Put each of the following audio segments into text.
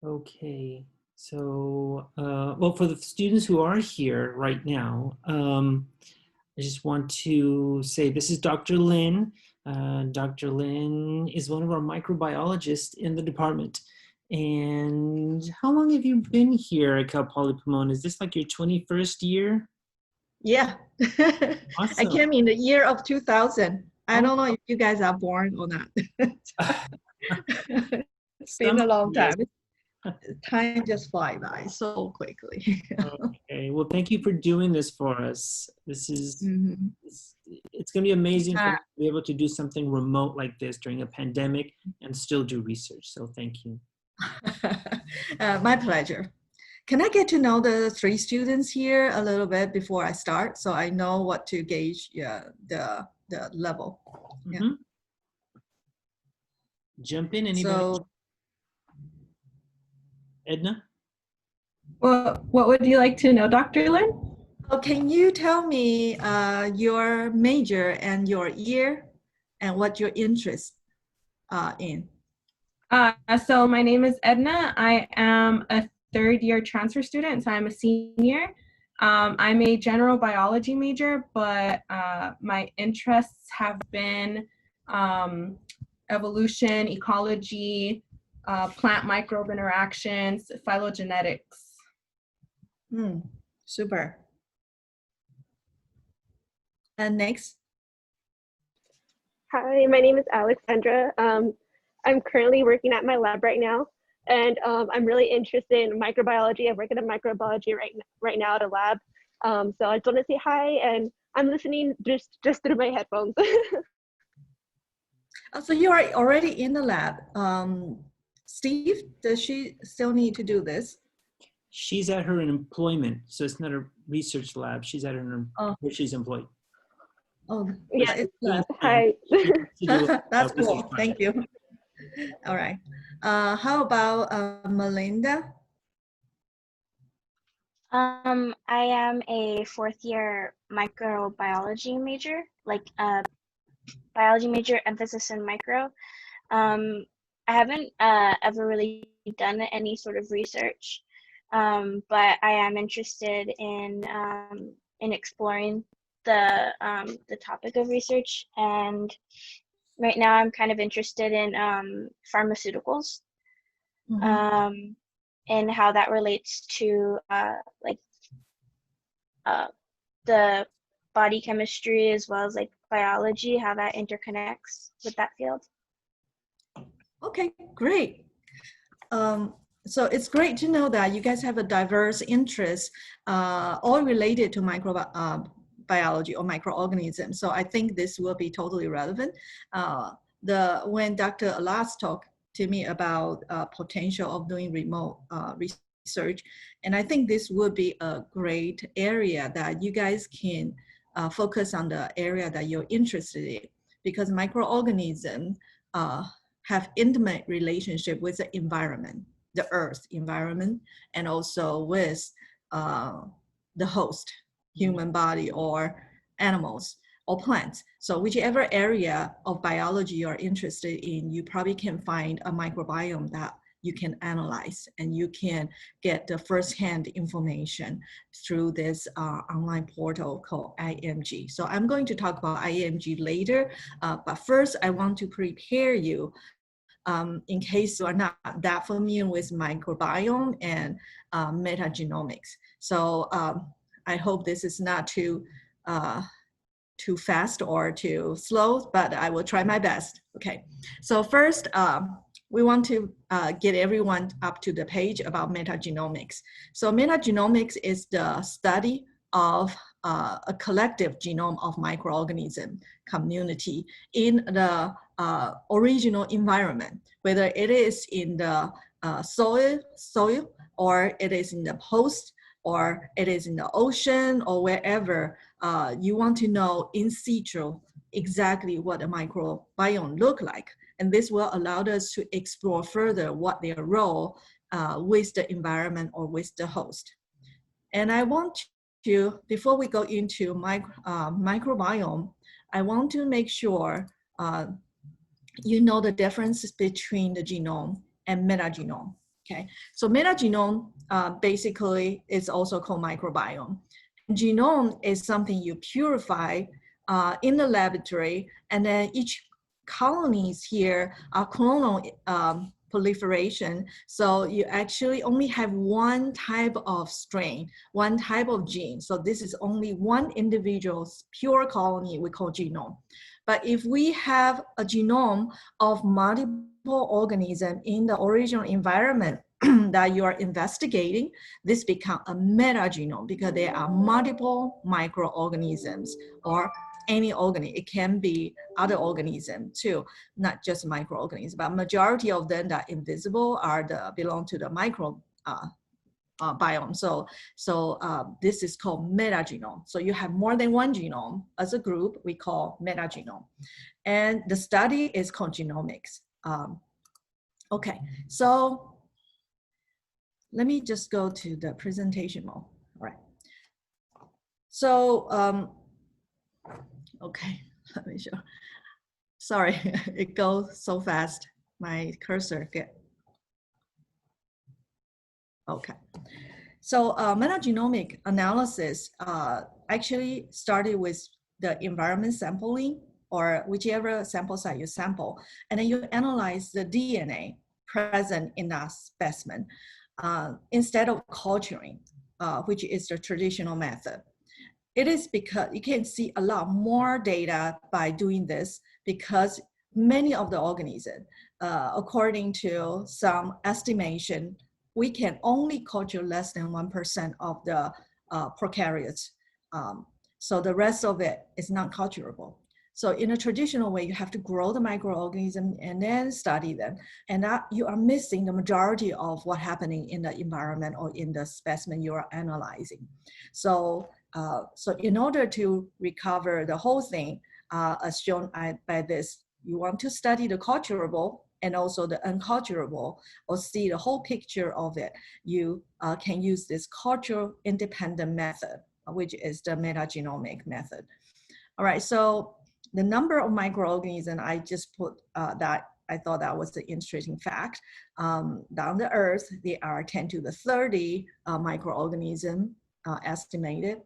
Okay, so, well, for the students who are here right now, I just want to say this is Dr. Lin. Dr. Lin is one of our microbiologists in the department. And how long have you been here at Cal Poly Pomona? Is this like your 21st year? Yeah. I Awesome. came in the year of 2000. I Oh, don't know if you guys are born or not. It's been some, a long yes. time. Time just fly by so quickly. Okay, well, thank you for doing this for us. This is, Mhm. it's going to be amazing for Uh, me to be able to do something remote like this during a pandemic and still do research. So thank you. my pleasure. Can I get to know the three students here a little bit before I start so I know what to gauge the level? Yeah. Mhm. Jump in, anybody? So, Edna? Well, what would you like to know, Dr. Lin? can you tell me your major and your year and what your interest in? So my name is Edna. I am a third-year transfer student, so I'm a senior. I'm a general biology major, but my interests have been evolution, ecology, plant microbe interactions, phylogenetics. Super. And next. Hi, my name is Alexandra. I'm currently working at my lab right now, and I'm really interested in microbiology. I work in a microbiology right now at a lab. So I just want to say hi, and I'm listening just through my headphones. So you are already in the lab. Steve, does she still need to do this? She's at her employment, so it's not a research lab. She's at her, where she's employed. Oh, Yeah. it's lab. Hi. That's cool. Thank you. All right. How about Melinda? I am a fourth year microbiology major, like a biology major, emphasis in micro. I haven't ever really done any sort of research, but I am interested in exploring the topic of research. And right now, I'm kind of interested in pharmaceuticals. Mm-hmm. And how that relates to the body chemistry as well as like biology, how that interconnects with that field. Okay, great. So it's great to know that you guys have a diverse interest, all related to microbiology or microorganisms. So I think this will be totally relevant. When Dr. Alas talked to me about potential of doing remote research, and I think this would be a great area that you guys can focus on the area that you're interested in, because microorganisms have intimate relationship with the environment, the earth environment, and also with the host, human body or animals or plants. So whichever area of biology you're interested in, you probably can find a microbiome that you can analyze, and you can get the firsthand information through this online portal called IMG. So I'm going to talk about IMG later, but first I want to prepare you in case you are not that familiar with microbiome and metagenomics. So I hope this is not too fast or too slow, but I will try my best. Okay, so first, we want to get everyone up to the page about metagenomics. So metagenomics is the study of a collective genome of microorganism community in the original environment, whether it is in the soil, or it is in the host, or it is in the ocean, or wherever you want to know in situ exactly what a microbiome look like. And this will allow us to explore further what their role with the environment or with the host. And I want to, before we go into microbiome, I want to make sure you know the difference between the genome and metagenome. Okay, so metagenome basically is also called microbiome. Genome is something you purify in the laboratory, and then each colonies here are clonal proliferation. So you actually only have one type of strain, one type of gene. So this is only one individual's pure colony we call genome. But if we have a genome of multiple organisms in the original environment that you are investigating, this becomes a metagenome because there are multiple microorganisms or any organism. It can be other organisms too, not just microorganisms, but majority of them that are invisible belong to the micro biome. So this is called metagenome. So you have more than one genome as a group, we call metagenome. And the study is called genomics. Okay, so let me just go to the presentation mode. All right. So, okay, let me show. Sorry, it goes so fast. My cursor okay. So metagenomic analysis actually started with the environment sampling or whichever sample site you sample, and then you analyze the DNA present in that specimen instead of culturing, which is the traditional method. It is because you can see a lot more data by doing this because many of the organisms, according to some estimation, we can only culture less than 1% of the prokaryotes. So the rest of it is not culturable. So in a traditional way, you have to grow the microorganism and then study them. And that you are missing the majority of what's happening in the environment or in the specimen you are analyzing. So in order to recover the whole thing, as shown by this, you want to study the culturable and also the unculturable, or see the whole picture of it. You can use this culture independent method, which is the metagenomic method. All right, so the number of microorganisms, I just put that, I thought that was the interesting fact. Down the earth, there are 10 to the 30 microorganisms estimated.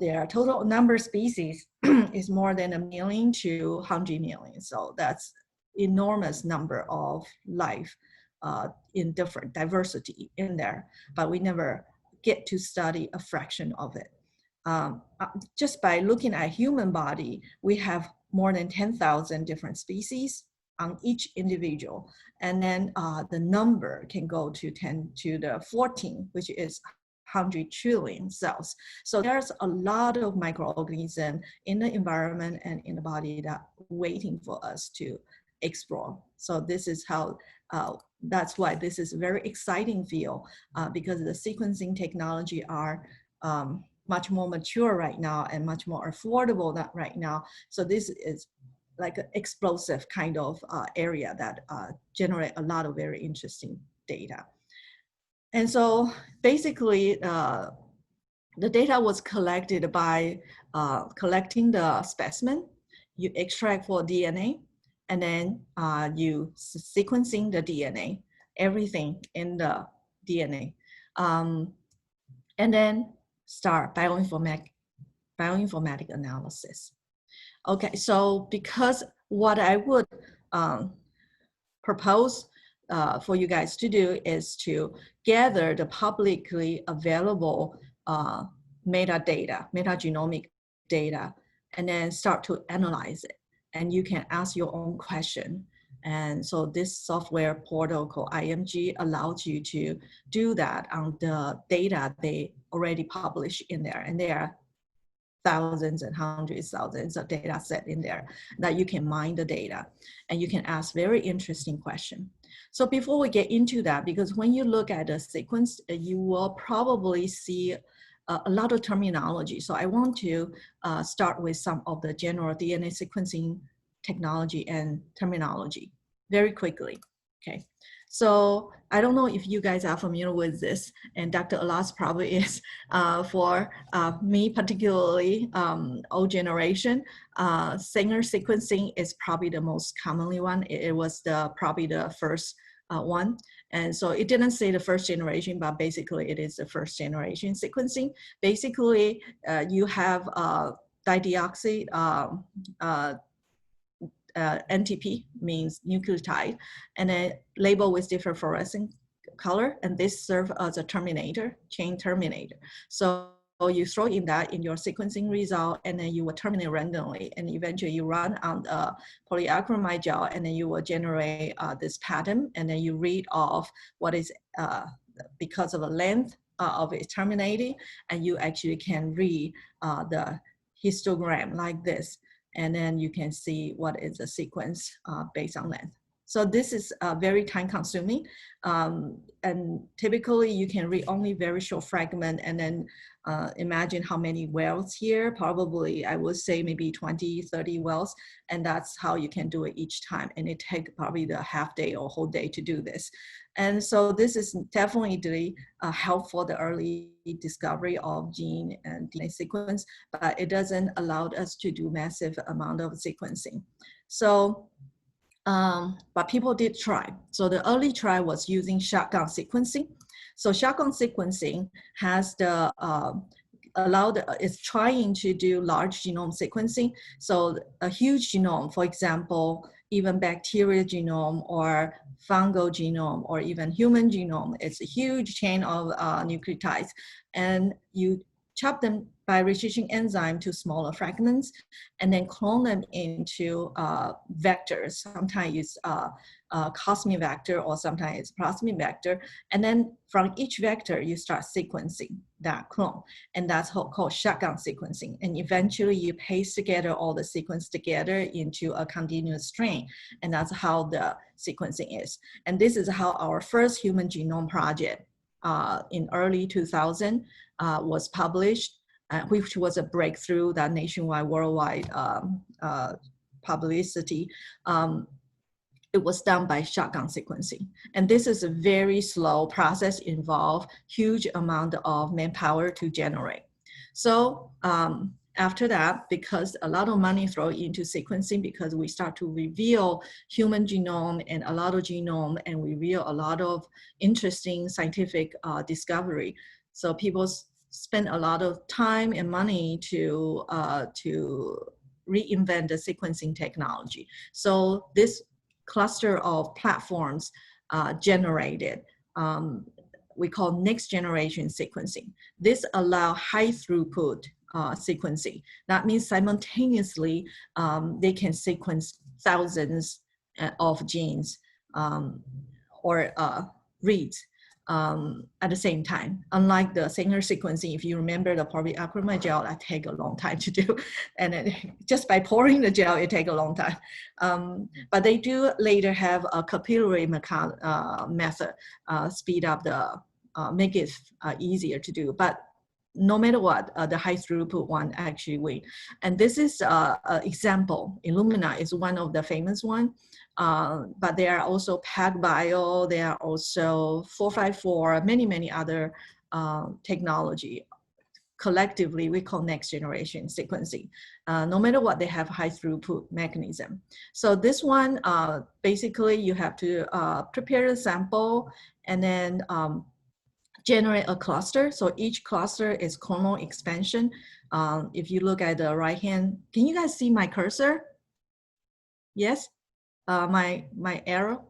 Their total number of species is more than 1 million to 100 million. So that's enormous number of life in different diversity in there, but we never get to study a fraction of it. Just by looking at human body, we have more than 10,000 different species on each individual. And then the number can go to 10 to the 14, which is 100 trillion cells. So there's a lot of microorganisms in the environment and in the body that waiting for us to explore. So this is how, that's why this is a very exciting field because the sequencing technology are much more mature right now and much more affordable right now. So this is like an explosive kind of area that generate a lot of very interesting data. And so basically the data was collected by collecting the specimen, you extract for DNA, and then you sequencing the DNA, everything in the DNA. And then start bioinformatic analysis. Okay, so because what I would propose for you guys to do is to gather the publicly available metadata, metagenomic data, and then start to analyze it. And you can ask your own question. And so this software portal called IMG allows you to do that on the data they already published in there. And there are thousands and hundreds of thousands of data set in there that you can mine the data and you can ask very interesting questions. So before we get into that, because when you look at the sequence, you will probably see a lot of terminology. So I want to start with some of the general DNA sequencing technology and terminology very quickly, okay? So I don't know if you guys are familiar with this, and Dr. Alas probably is. For me particularly, old generation, Sanger sequencing is probably the most commonly one. It was probably the first one. And so it didn't say the first generation, but basically it is the first generation sequencing. Basically, you have dideoxy, NTP means nucleotide, and then labeled with different fluorescent color, and this serve as a terminator, chain terminator. So you throw in that in your sequencing result, and then you will terminate randomly, and eventually you run on the polyacrylamide gel, and then you will generate this pattern, and then you read off what is, because of the length of it terminating, and you actually can read the histogram like this, and then you can see what is the sequence based on length. So this is very time consuming, and typically you can read only very short fragment, and then imagine how many wells here, probably I would say maybe 20, 30 wells, and that's how you can do it each time. And it takes probably the half day or whole day to do this. And so this is definitely helpful for the early discovery of gene and DNA sequence, but it doesn't allow us to do massive amount of sequencing. So, but people did try. So the early try was using shotgun sequencing. So shotgun sequencing has the, is trying to do large genome sequencing. So a huge genome, for example, even bacterial genome or fungal genome or even human genome, it's a huge chain of nucleotides. And you chop them by restriction enzyme to smaller fragments, and then clone them into vectors. Sometimes it's cosmic vector, or sometimes it's plasmid vector. And then from each vector, you start sequencing that clone. And that's called shotgun sequencing. And eventually you paste together all the sequence together into a continuous string. And that's how the sequencing is. And this is how our first human genome project in early 2000 was published, which was a breakthrough, that nationwide, worldwide publicity. It was done by shotgun sequencing. And this is a very slow process, involve huge amount of manpower to generate. So after that, because a lot of money thrown into sequencing, because we start to reveal human genome and a lot of genome, and we reveal a lot of interesting scientific discovery. So people spend a lot of time and money to reinvent the sequencing technology. So this cluster of platforms generated, we call next generation sequencing. This allow high throughput sequencing. That means simultaneously they can sequence thousands of genes or reads at the same time. Unlike the Sanger sequencing, if you remember the polyacrylamide gel, that take a long time to do. And then just by pouring the gel, it take a long time. But they do later have a capillary method, speed up the, make it easier to do. But no matter what, the high throughput one actually win. And this is an example. Illumina is one of the famous one. But there are also PacBio, there are also 454, many other technology. Collectively, we call next generation sequencing. No matter what, they have high throughput mechanism. So this one, basically you have to prepare a sample and then generate a cluster. So each cluster is clonal expansion. If you look at the right hand, can you guys see my cursor? Yes? My arrow?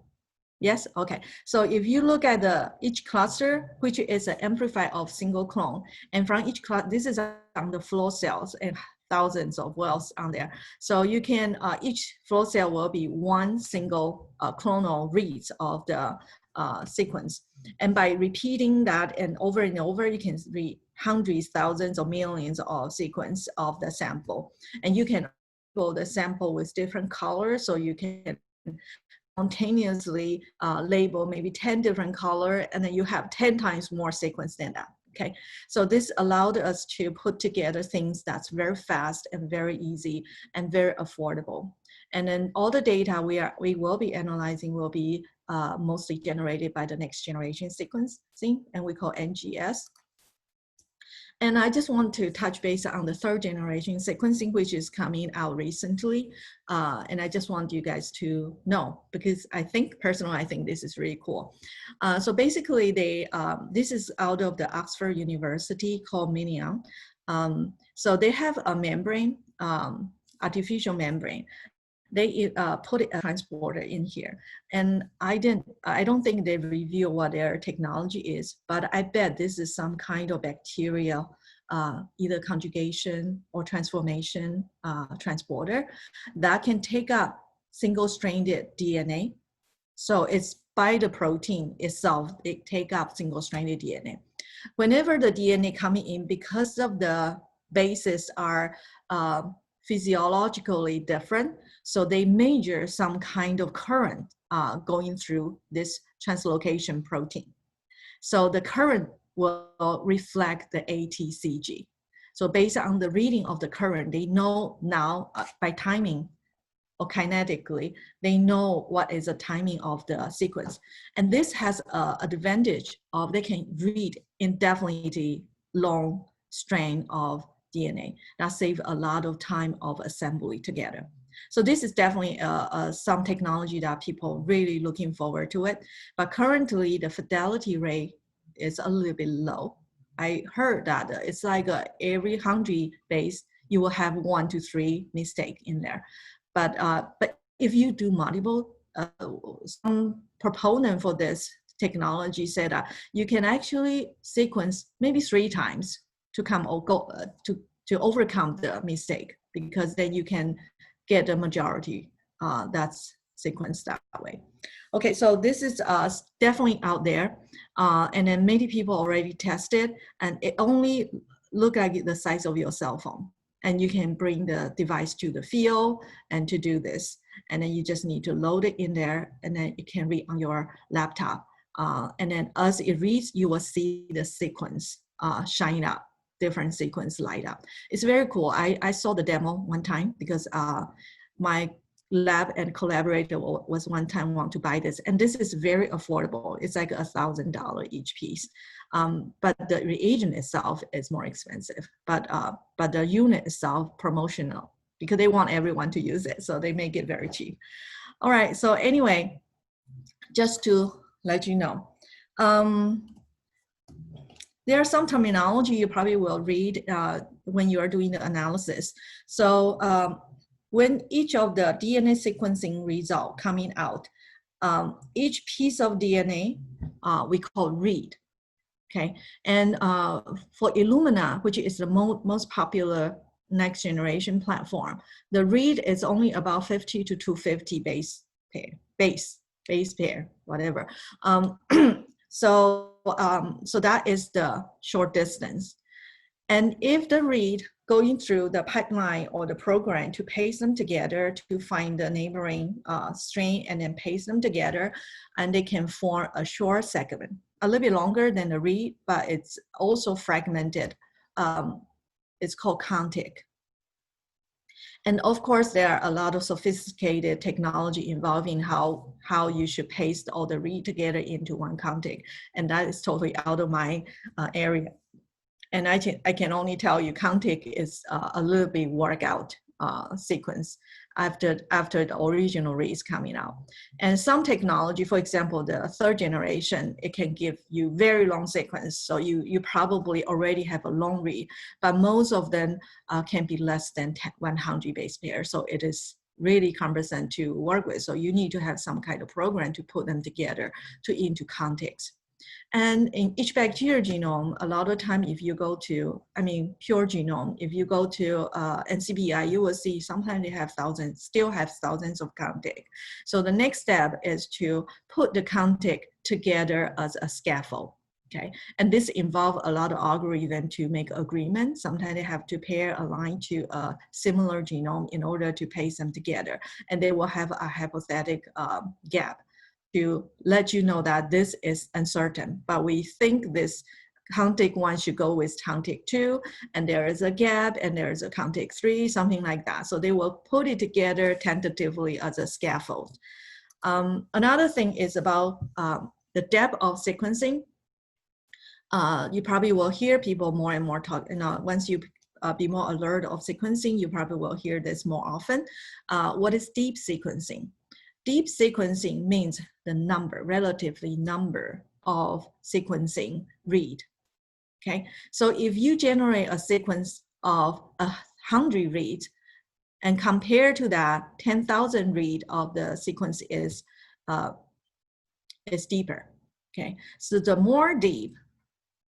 Yes, okay. So if you look at each cluster, which is an amplifier of single clone, and from each cluster, this is on the flow cells and thousands of wells on there. So you can, each flow cell will be one single clonal reads of the sequence. And by repeating that and over, you can read hundreds, thousands, or millions of sequence of the sample. And you can label the sample with different colors, so you can spontaneously label maybe 10 different colors, and then you have 10 times more sequence than that. Okay, so this allowed us to put together things that's very fast and very easy and very affordable. And then all the data we will be analyzing will be mostly generated by the next generation sequencing, and we call NGS. And I just want to touch base on the 3rd generation sequencing, which is coming out recently. And I just want you guys to know, because personally, I think this is really cool. So basically, this is out of the Oxford University called Minion. So they have a membrane, artificial membrane. They put a transporter in here, and I don't think they reveal what their technology is, but I bet this is some kind of bacterial, either conjugation or transformation transporter that can take up single-stranded DNA. So it's by the protein itself, it take up single-stranded DNA. Whenever the DNA coming in, because of the bases are physiologically different, so they measure some kind of current going through this translocation protein. So the current will reflect the ATCG. So based on the reading of the current, they know now by timing or kinetically, they know what is the timing of the sequence. And this has an advantage of they can read indefinitely long strain of DNA. That saves a lot of time of assembly together. So this is definitely some technology that people really looking forward to it. But currently the fidelity rate is a little bit low. I heard that it's like every 100 base, you will have 1 to 3 mistake in there. But if you do multiple, some proponent for this technology said that you can actually sequence maybe 3 times to to overcome the mistake, because then you can get a majority that's sequenced that way. Okay, so this is definitely out there, and then many people already tested, and it only look like the size of your cell phone. And you can bring the device to the field and to do this. And then you just need to load it in there, and then it can read on your laptop. And then as it reads, you will see the sequence shine up, different sequence light up. It's very cool. I saw the demo one time because my lab and collaborator was one time want to buy this. And this is very affordable. It's like $1,000 each piece. But the reagent itself is more expensive, but the unit itself promotional, because they want everyone to use it. So they make it very cheap. All right, so anyway, just to let you know, there are some terminology you probably will read when you are doing the analysis. So when each of the DNA sequencing result coming out, each piece of DNA we call read. Okay, and for Illumina, which is the most popular next generation platform, the read is only about 50 to 250 base pair, whatever. So that is the short distance. And if the read going through the pipeline or the program to paste them together to find the neighboring strain and then paste them together, and they can form a short segment, a little bit longer than the read, but it's also fragmented. It's called contig. And of course, there are a lot of sophisticated technology involving how you should paste all the read together into one contig. And that is totally out of my area. And I can only tell you contig is a little bit workout sequence after the original reads coming out. And some technology, for example, the 3rd generation, it can give you very long sequence. So you probably already have a long read, but most of them can be less than 100 base pairs. So it is really cumbersome to work with. So you need to have some kind of program to put them together into contigs. And in each bacterial genome, a lot of time, if you go to, pure genome, if you go to NCBI, you will see sometimes they have still have thousands of contig. So the next step is to put the contig together as a scaffold. Okay, and this involves a lot of algorithm to make agreement. Sometimes they have to pair a line to a similar genome in order to paste them together, and they will have a hypothetic gap to let you know that this is uncertain, but we think this contig 1 should go with contig 2, and there is a gap, and there is a contig 3, something like that. So they will put it together tentatively as a scaffold. Another thing is about the depth of sequencing. You probably will hear people more and more talk, once you be more alert of sequencing, you probably will hear this more often. What is deep sequencing? Deep sequencing means the relatively number of sequencing read. Okay, so if you generate a sequence of 100 reads and compare to that 10,000 read of the sequence is deeper. Okay, so the more deep,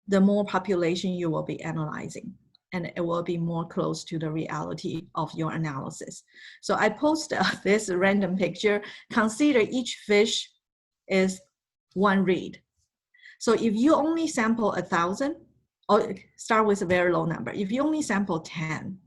the more population you will be analyzing, and it will be more close to the reality of your analysis. So I post this random picture. Consider each fish is one read. So if you only sample 1,000, or start with a very low number, if you only sample 10,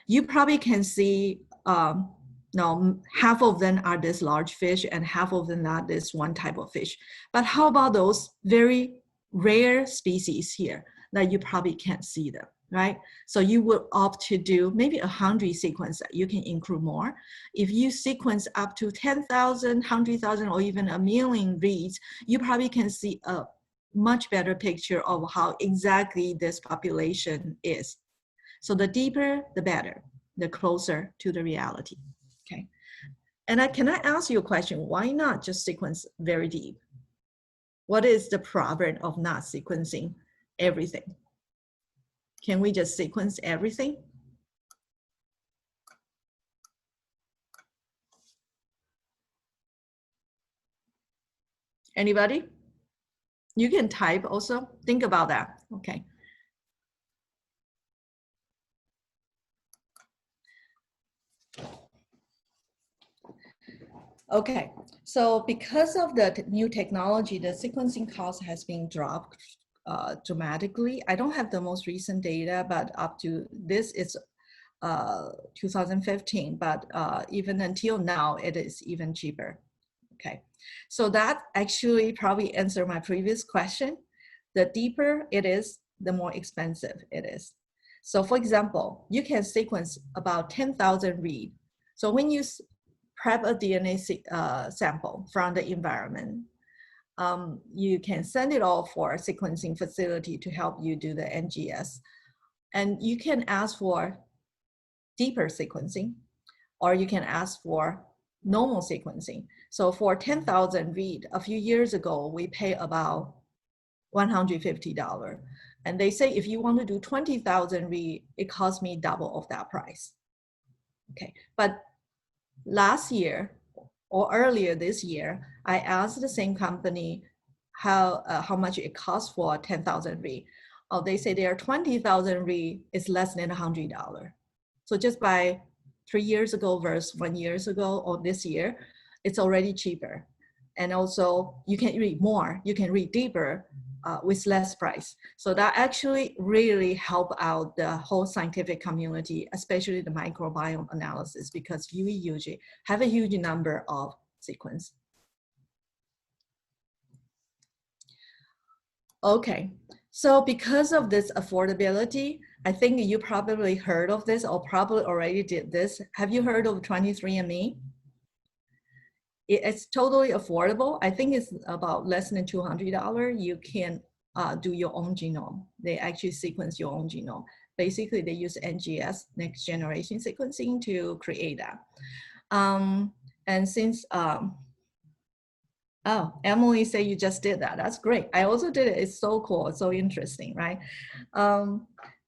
you probably can see half of them are this large fish and half of them are this one type of fish. But how about those very rare species here that you probably can't see them, right? So you would opt to do maybe 100 sequence that you can include more. If you sequence up to 10,000, 100,000, or even 1,000,000 reads, you probably can see a much better picture of how exactly this population is. So the deeper, the better, the closer to the reality, okay? And can I ask you a question? Why not just sequence very deep? What is the problem of not sequencing everything? Can we just sequence everything? Anybody? You can type also. Think about that. Okay. Okay, so because of the new technology, the sequencing cost has been dropped dramatically. I don't have the most recent data, but up to this is 2015, but even until now, it is even cheaper. Okay, so that actually probably answered my previous question. The deeper it is, the more expensive it is. So for example, you can sequence about 10,000 read. So when you prep a DNA sample from the environment, you can send it all for a sequencing facility to help you do the NGS. And you can ask for deeper sequencing, or you can ask for normal sequencing. So for 10,000 read, a few years ago, we pay about $150. And they say if you want to do 20,000 read, it costs me double of that price. Okay, but last year or earlier this year, I asked the same company how much it costs for 10,000 read. Oh, they say their 20,000 read is less than $100. So just by 3 years ago versus 1 year ago or this year, it's already cheaper. And also you can read more, you can read deeper with less price. So that actually really help out the whole scientific community, especially the microbiome analysis, because you usually have a huge number of sequence. Okay, so because of this affordability, I think you probably heard of this or probably already did this. Have you heard of 23andMe? It's totally affordable. I think it's about less than $200. You can do your own genome. They actually sequence your own genome. Basically, they use NGS, next generation sequencing, to create that. And since, oh, Emily said you just did that. That's great. I also did it. It's so cool. It's so interesting, right?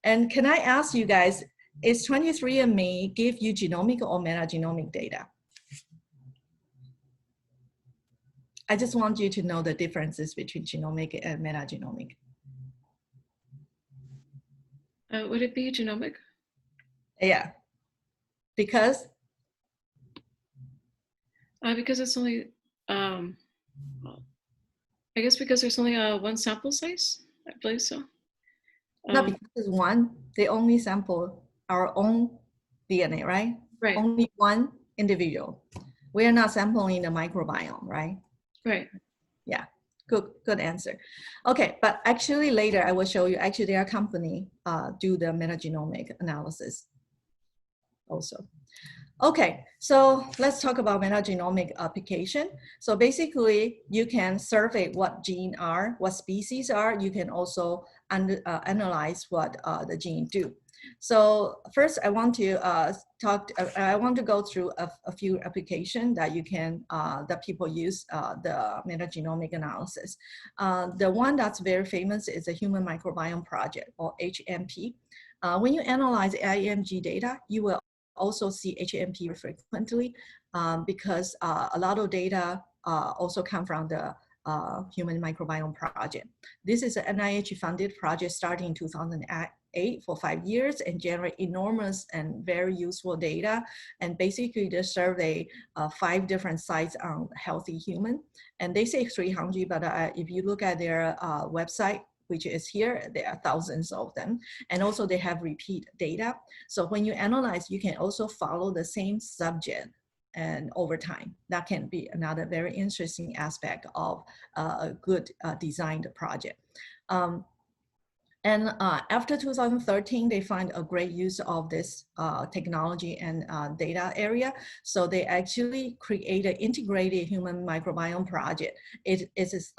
And can I ask you guys, is 23andMe give you genomic or metagenomic data? I just want you to know the differences between genomic and metagenomic. Would it be genomic? Yeah, because? Because it's only, I guess because there's only one sample size, I believe so. Not because it's one, they only sample our own DNA, right? Right. Only one individual. We are not sampling the microbiome, right? Right. Yeah, good answer. Okay, but actually later I will show you, actually their company do the metagenomic analysis also. Okay, so let's talk about metagenomic application. So basically, you can survey what gene are, what species are. You can also analyze what the gene do. So first, I want to I want to go through a few applications that you can that people use the metagenomic analysis. The one that's very famous is the Human Microbiome Project, or HMP. When you analyze IMG data, you will also see HMP frequently because a lot of data also come from the Human Microbiome Project. This is an NIH-funded project starting in 2008 for 5 years and generate enormous and very useful data. And basically, they survey 5 different sites on healthy human. And they say 300, but if you look at their website, which is here, there are thousands of them. And also they have repeat data. So when you analyze, you can also follow the same subject and over time. That can be another very interesting aspect of a good designed project. After 2013, they find a great use of this technology and data area. So they actually created integrated human microbiome project. It is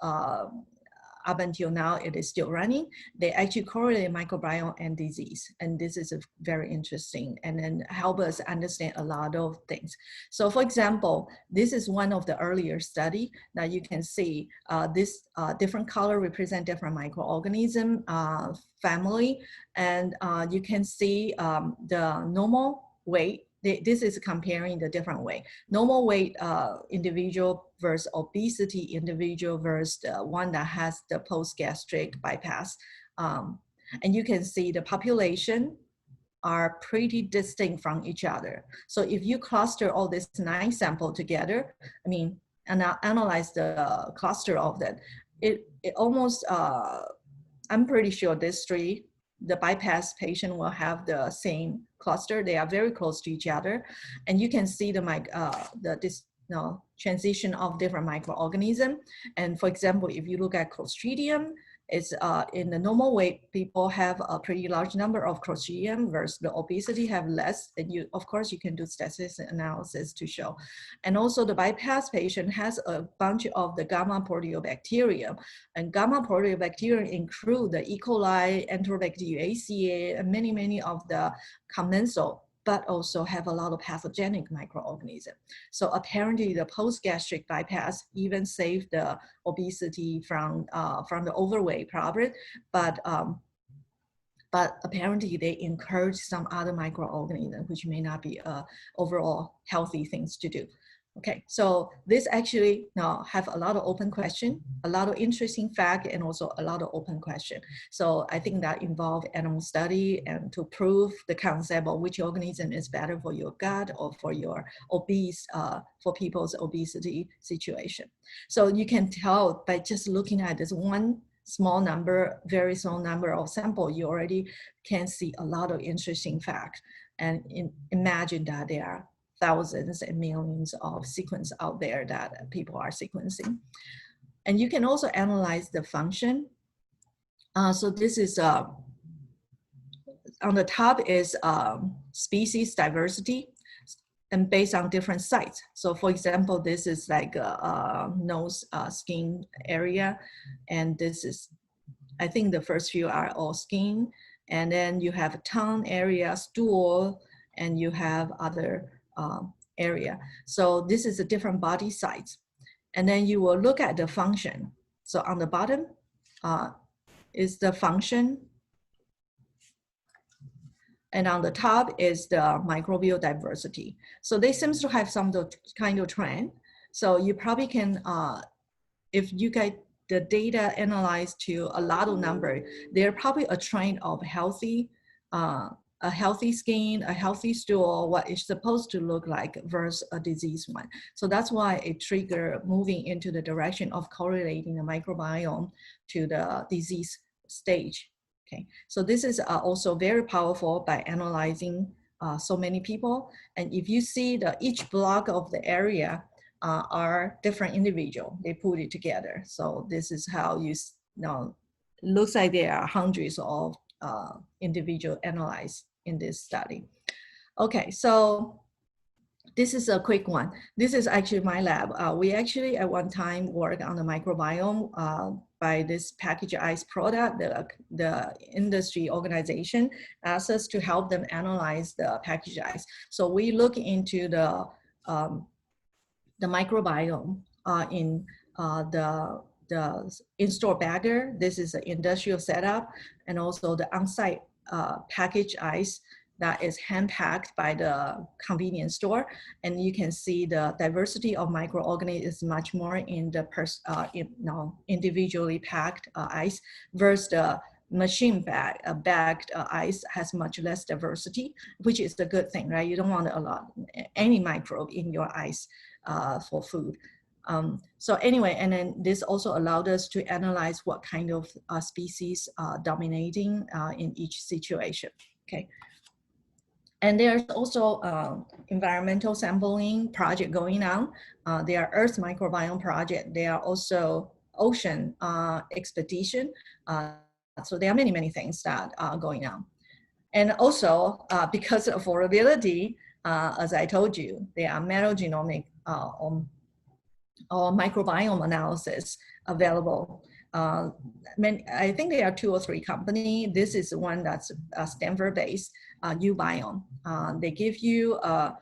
up until now, it is still running. They actually correlate microbiome and disease. And this is very interesting and then help us understand a lot of things. So for example, this is one of the earlier study that you can see this different color represent different microorganism family. And you can see the normal weight. This is comparing the different weight. Normal weight individual versus obesity individual versus the one that has the post-gastric bypass. And you can see the population are pretty distinct from each other. So if you cluster all this 9 sample together, I mean, and analyze the cluster of that, it almost, I'm pretty sure these 3, the bypass patient will have the same cluster. They are very close to each other. And you can see the transition of different microorganisms. And for example, if you look at Clostridium, it's in the normal weight, people have a pretty large number of Clostridium versus the obesity have less. And you, of course, you can do statistical analysis to show. And also the bypass patient has a bunch of the gamma proteobacteria. And gamma proteobacteria include the E. coli, Enterobacteriaceae, and many of the commensal, but also have a lot of pathogenic microorganisms. So apparently the post-gastric bypass even saved the obesity from the overweight problem, but apparently they encourage some other microorganisms, which may not be overall healthy things to do. Okay, so this actually now have a lot of open question, a lot of interesting fact, and also a lot of open question. So I think that involve animal study and to prove the concept of which organism is better for your gut or for your obese, for people's obesity situation. So you can tell by just looking at this one small number, very small number of sample, you already can see a lot of interesting facts. And imagine that there are thousands and millions of sequences out there that people are sequencing. And you can also analyze the function. So this is, on the top is species diversity and based on different sites. So for example, this is like a nose skin area. And this is, I think the first few are all skin. And then you have tongue area, stool, and you have other area. So this is a different body size. And then you will look at the function. So on the bottom is the function. And on the top is the microbial diversity. So they seem to have some kind of trend. So you probably can, if you get the data analyzed to a lot of number, there probably a trend of healthy, a healthy skin, a healthy stool, what it's supposed to look like versus a disease one. So that's why it trigger moving into the direction of correlating the microbiome to the disease stage. Okay, so this is also very powerful by analyzing so many people. And if you see the each block of the area are different individual, they put it together. So this is how you know, looks like there are hundreds of individual analyzed in this study. Okay, so this is a quick one. This is actually my lab. We actually at one time worked on the microbiome by this packaged ice product. The industry organization asked us to help them analyze the packaged ice. So we look into the microbiome in the in-store bagger. This is an industrial setup, and also the on-site packaged ice that is hand-packed by the convenience store. And you can see the diversity of microorganisms is much more in the individually packed ice versus the machine bagged ice has much less diversity, which is the good thing, right? You don't want a lot, any microbe in your ice for food. So anyway, and then this also allowed us to analyze what kind of species are dominating in each situation, okay? And there's also environmental sampling project going on. There are Earth Microbiome Project. There are also ocean expedition. So there are many, many things that are going on. And also, because of affordability, as I told you, there are metagenomic or microbiome analysis available. I think there are 2 or 3 companies. This is one that's Stanford-based, uBiome. They give you a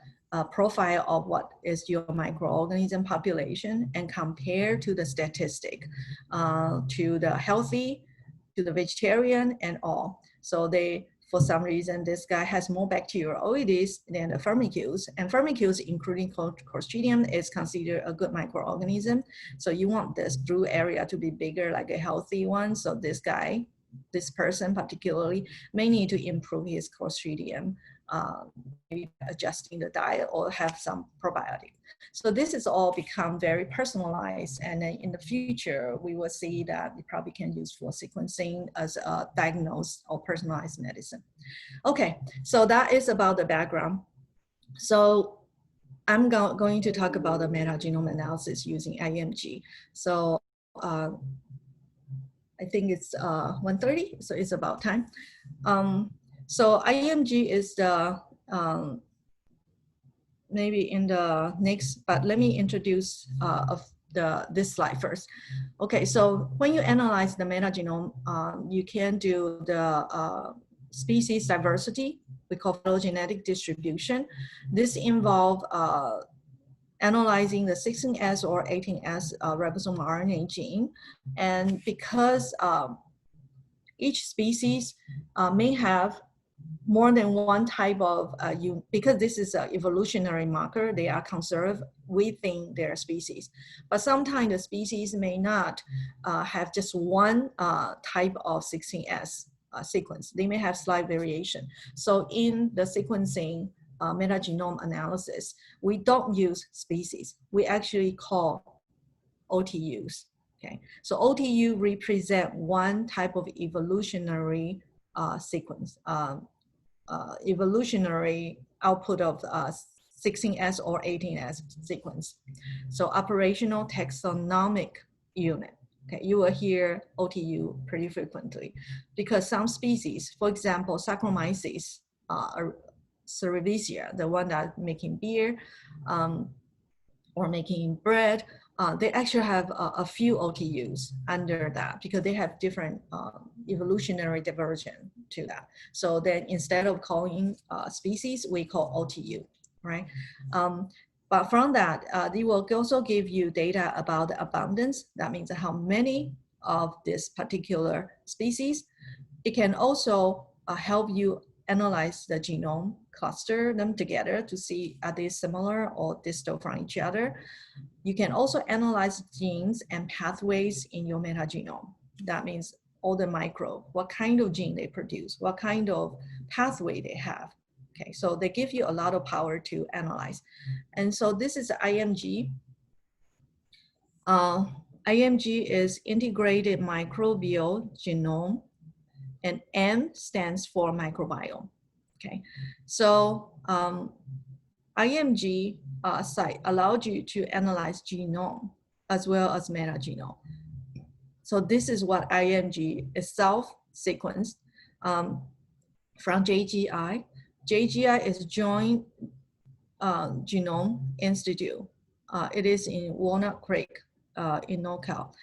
profile of what is your microorganism population and compare to the statistic, to the healthy, to the vegetarian, and all. So they, for some reason, this guy has more bacteroides than the Firmicutes, and Firmicutes, including Clostridium, is considered a good microorganism. So you want this blue area to be bigger, like a healthy one. So this guy, this person particularly, may need to improve his Clostridium, maybe adjusting the diet or have some probiotic. So this is all become very personalized, and then in the future, we will see that we probably can use for sequencing as a diagnosed or personalized medicine. Okay, so that is about the background. So I'm going to talk about the metagenome analysis using IMG. So I think it's 1:30, so it's about time. So IMG is the maybe in the next, but let me introduce this slide first. Okay, so when you analyze the metagenome, you can do the species diversity, we call phylogenetic distribution. This involves analyzing the 16S or 18S ribosomal RNA gene. And because each species may have more than one type of, because this is an evolutionary marker, they are conserved within their species. But sometimes the species may not have just one type of 16S sequence. They may have slight variation. So in the sequencing metagenome analysis, we don't use species. We actually call OTUs. Okay, so OTU represent one type of evolutionary sequence. Evolutionary output of 16S or 18S sequence. So operational taxonomic unit. Okay, you will hear OTU pretty frequently because some species, for example, Saccharomyces cerevisiae, the one that making beer or making bread, they actually have a few OTUs under that because they have different evolutionary diversion to that. So then instead of calling species, we call OTU, right? But from that, they will also give you data about the abundance. That means how many of this particular species. It can also help you analyze the genome, cluster them together to see are they similar or distal from each other. You can also analyze genes and pathways in your metagenome. That means all the microbe, what kind of gene they produce, what kind of pathway they have. Okay, so they give you a lot of power to analyze. And so this is IMG. IMG is Integrated Microbial Genome, and M stands for microbiome. Okay, so IMG site allowed you to analyze genome as well as metagenome. So this is what IMG itself sequenced from JGI. JGI is Joint Genome Institute. It is in Walnut Creek in NorCal.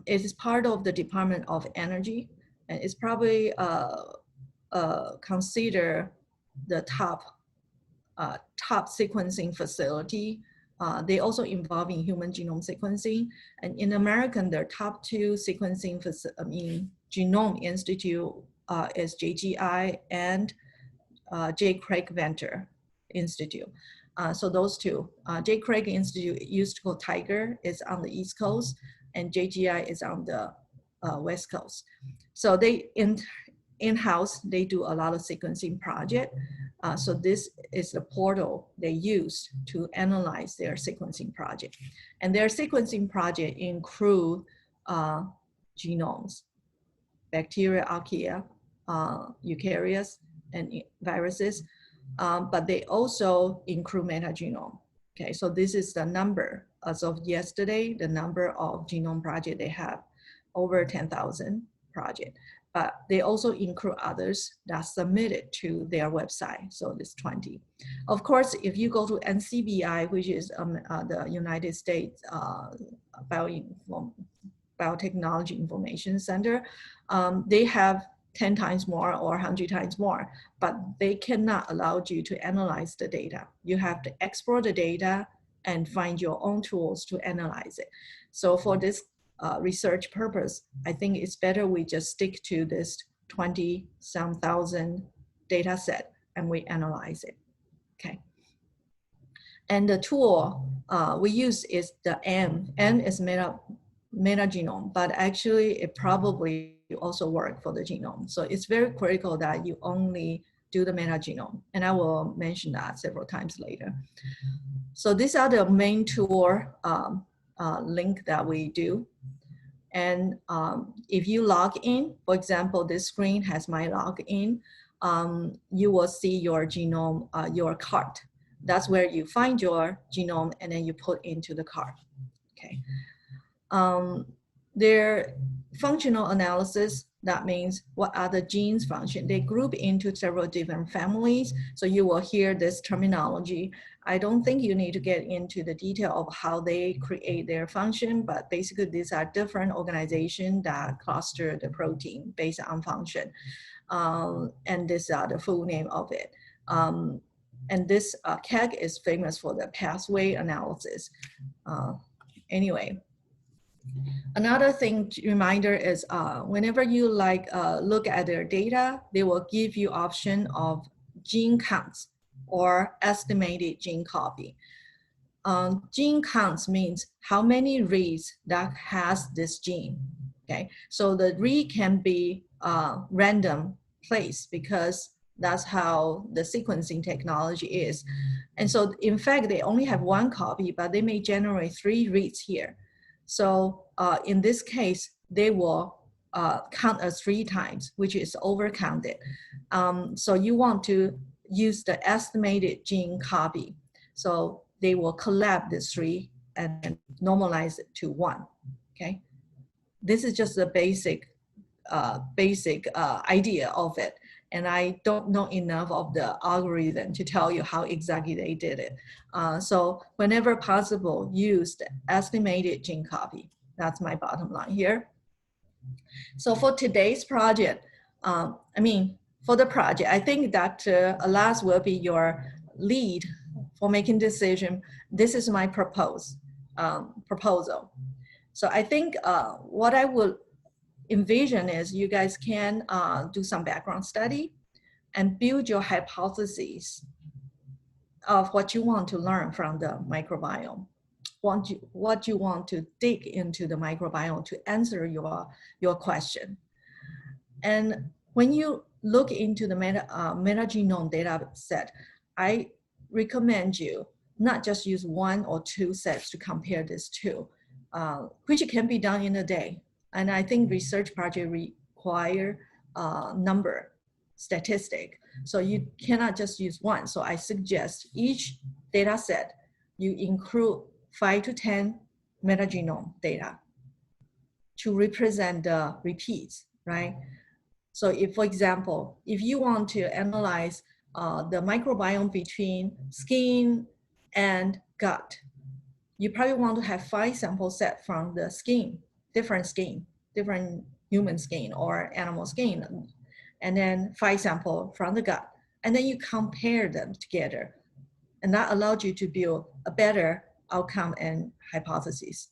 It is part of the Department of Energy, and it's probably considered the top sequencing facility. They also involve in human genome sequencing. And in American, their top two sequencing Genome Institute is JGI and J. Craig Venter Institute. So those two, J. Craig Institute used to call Tiger, is on the East Coast, and JGI is on the West Coast. So they in-house, they do a lot of sequencing project. So this is the portal they use to analyze their sequencing project. And their sequencing project include genomes, bacteria, archaea, eukaryotes, and viruses, but they also include metagenome. Okay, so this is the number as of yesterday, the number of genome project they have, over 10,000 project. But they also include others that submitted to their website, so it's 20. Of course, if you go to NCBI, which is the United States Biotechnology Information Center, they have 10 times more or 100 times more, but they cannot allow you to analyze the data. You have to export the data and find your own tools to analyze it. So for this research purpose, I think it's better we just stick to this 20-some thousand data set and we analyze it, okay? And the tool we use is the N. N is metagenome, but actually it probably also work for the genome. So it's very critical that you only do the metagenome, and I will mention that several times later. So these are the main tool link that we do. And if you log in, for example, this screen has my login, you will see your genome, your cart. That's where you find your genome and then you put into the cart, okay? Their functional analysis, that means what are the genes function. They group into several different families. So you will hear this terminology. I don't think you need to get into the detail of how they create their function, but basically these are different organizations that cluster the protein based on function. And these are the full name of it. And this CAG is famous for the pathway analysis. Anyway. Another thing, reminder is whenever you look at their data, they will give you option of gene counts or estimated gene copy. Gene counts means how many reads that has this gene, okay? So the read can be random place because that's how the sequencing technology is. And so in fact, they only have one copy, but they may generate 3 reads here. So in this case, they will count as 3 times, which is overcounted. So you want to use the estimated gene copy. So they will collapse the 3 and normalize it to 1, okay? This is just the basic idea of it. And I don't know enough of the algorithm to tell you how exactly they did it. So whenever possible, use the estimated gene copy. That's my bottom line here. So for today's project, for the project, I think that Alas will be your lead for making decision. This is my proposal. So I think what I would envision is you guys can do some background study and build your hypotheses of what you want to learn from the microbiome, what you want to dig into the microbiome to answer your question. And when you look into the metagenome data set, I recommend you not just use 1 or 2 sets to compare these two, which can be done in a day. And I think research project require number statistic. So you cannot just use 1. So I suggest each data set, you include 5 to 10 metagenome data to represent the repeats, right? So if, for example, if you want to analyze the microbiome between skin and gut. You probably want to have 5 sample set from the skin, different human skin or animal skin, and then 5 sample from the gut. And then you compare them together. And that allowed you to build a better outcome and hypothesis.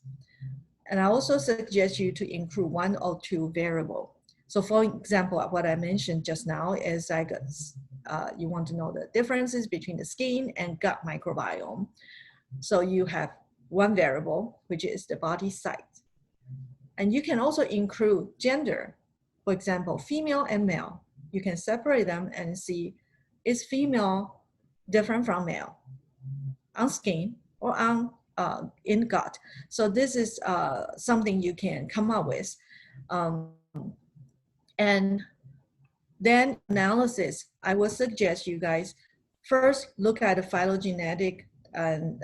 And I also suggest you to include 1 or 2 variable. So for example, what I mentioned just now is like you want to know the differences between the skin and gut microbiome. So you have 1 variable, which is the body size. And you can also include gender. For example, female and male. You can separate them and see, is female different from male on skin or on in gut? So this is something you can come up with. And then analysis, I would suggest you guys first look at the phylogenetic and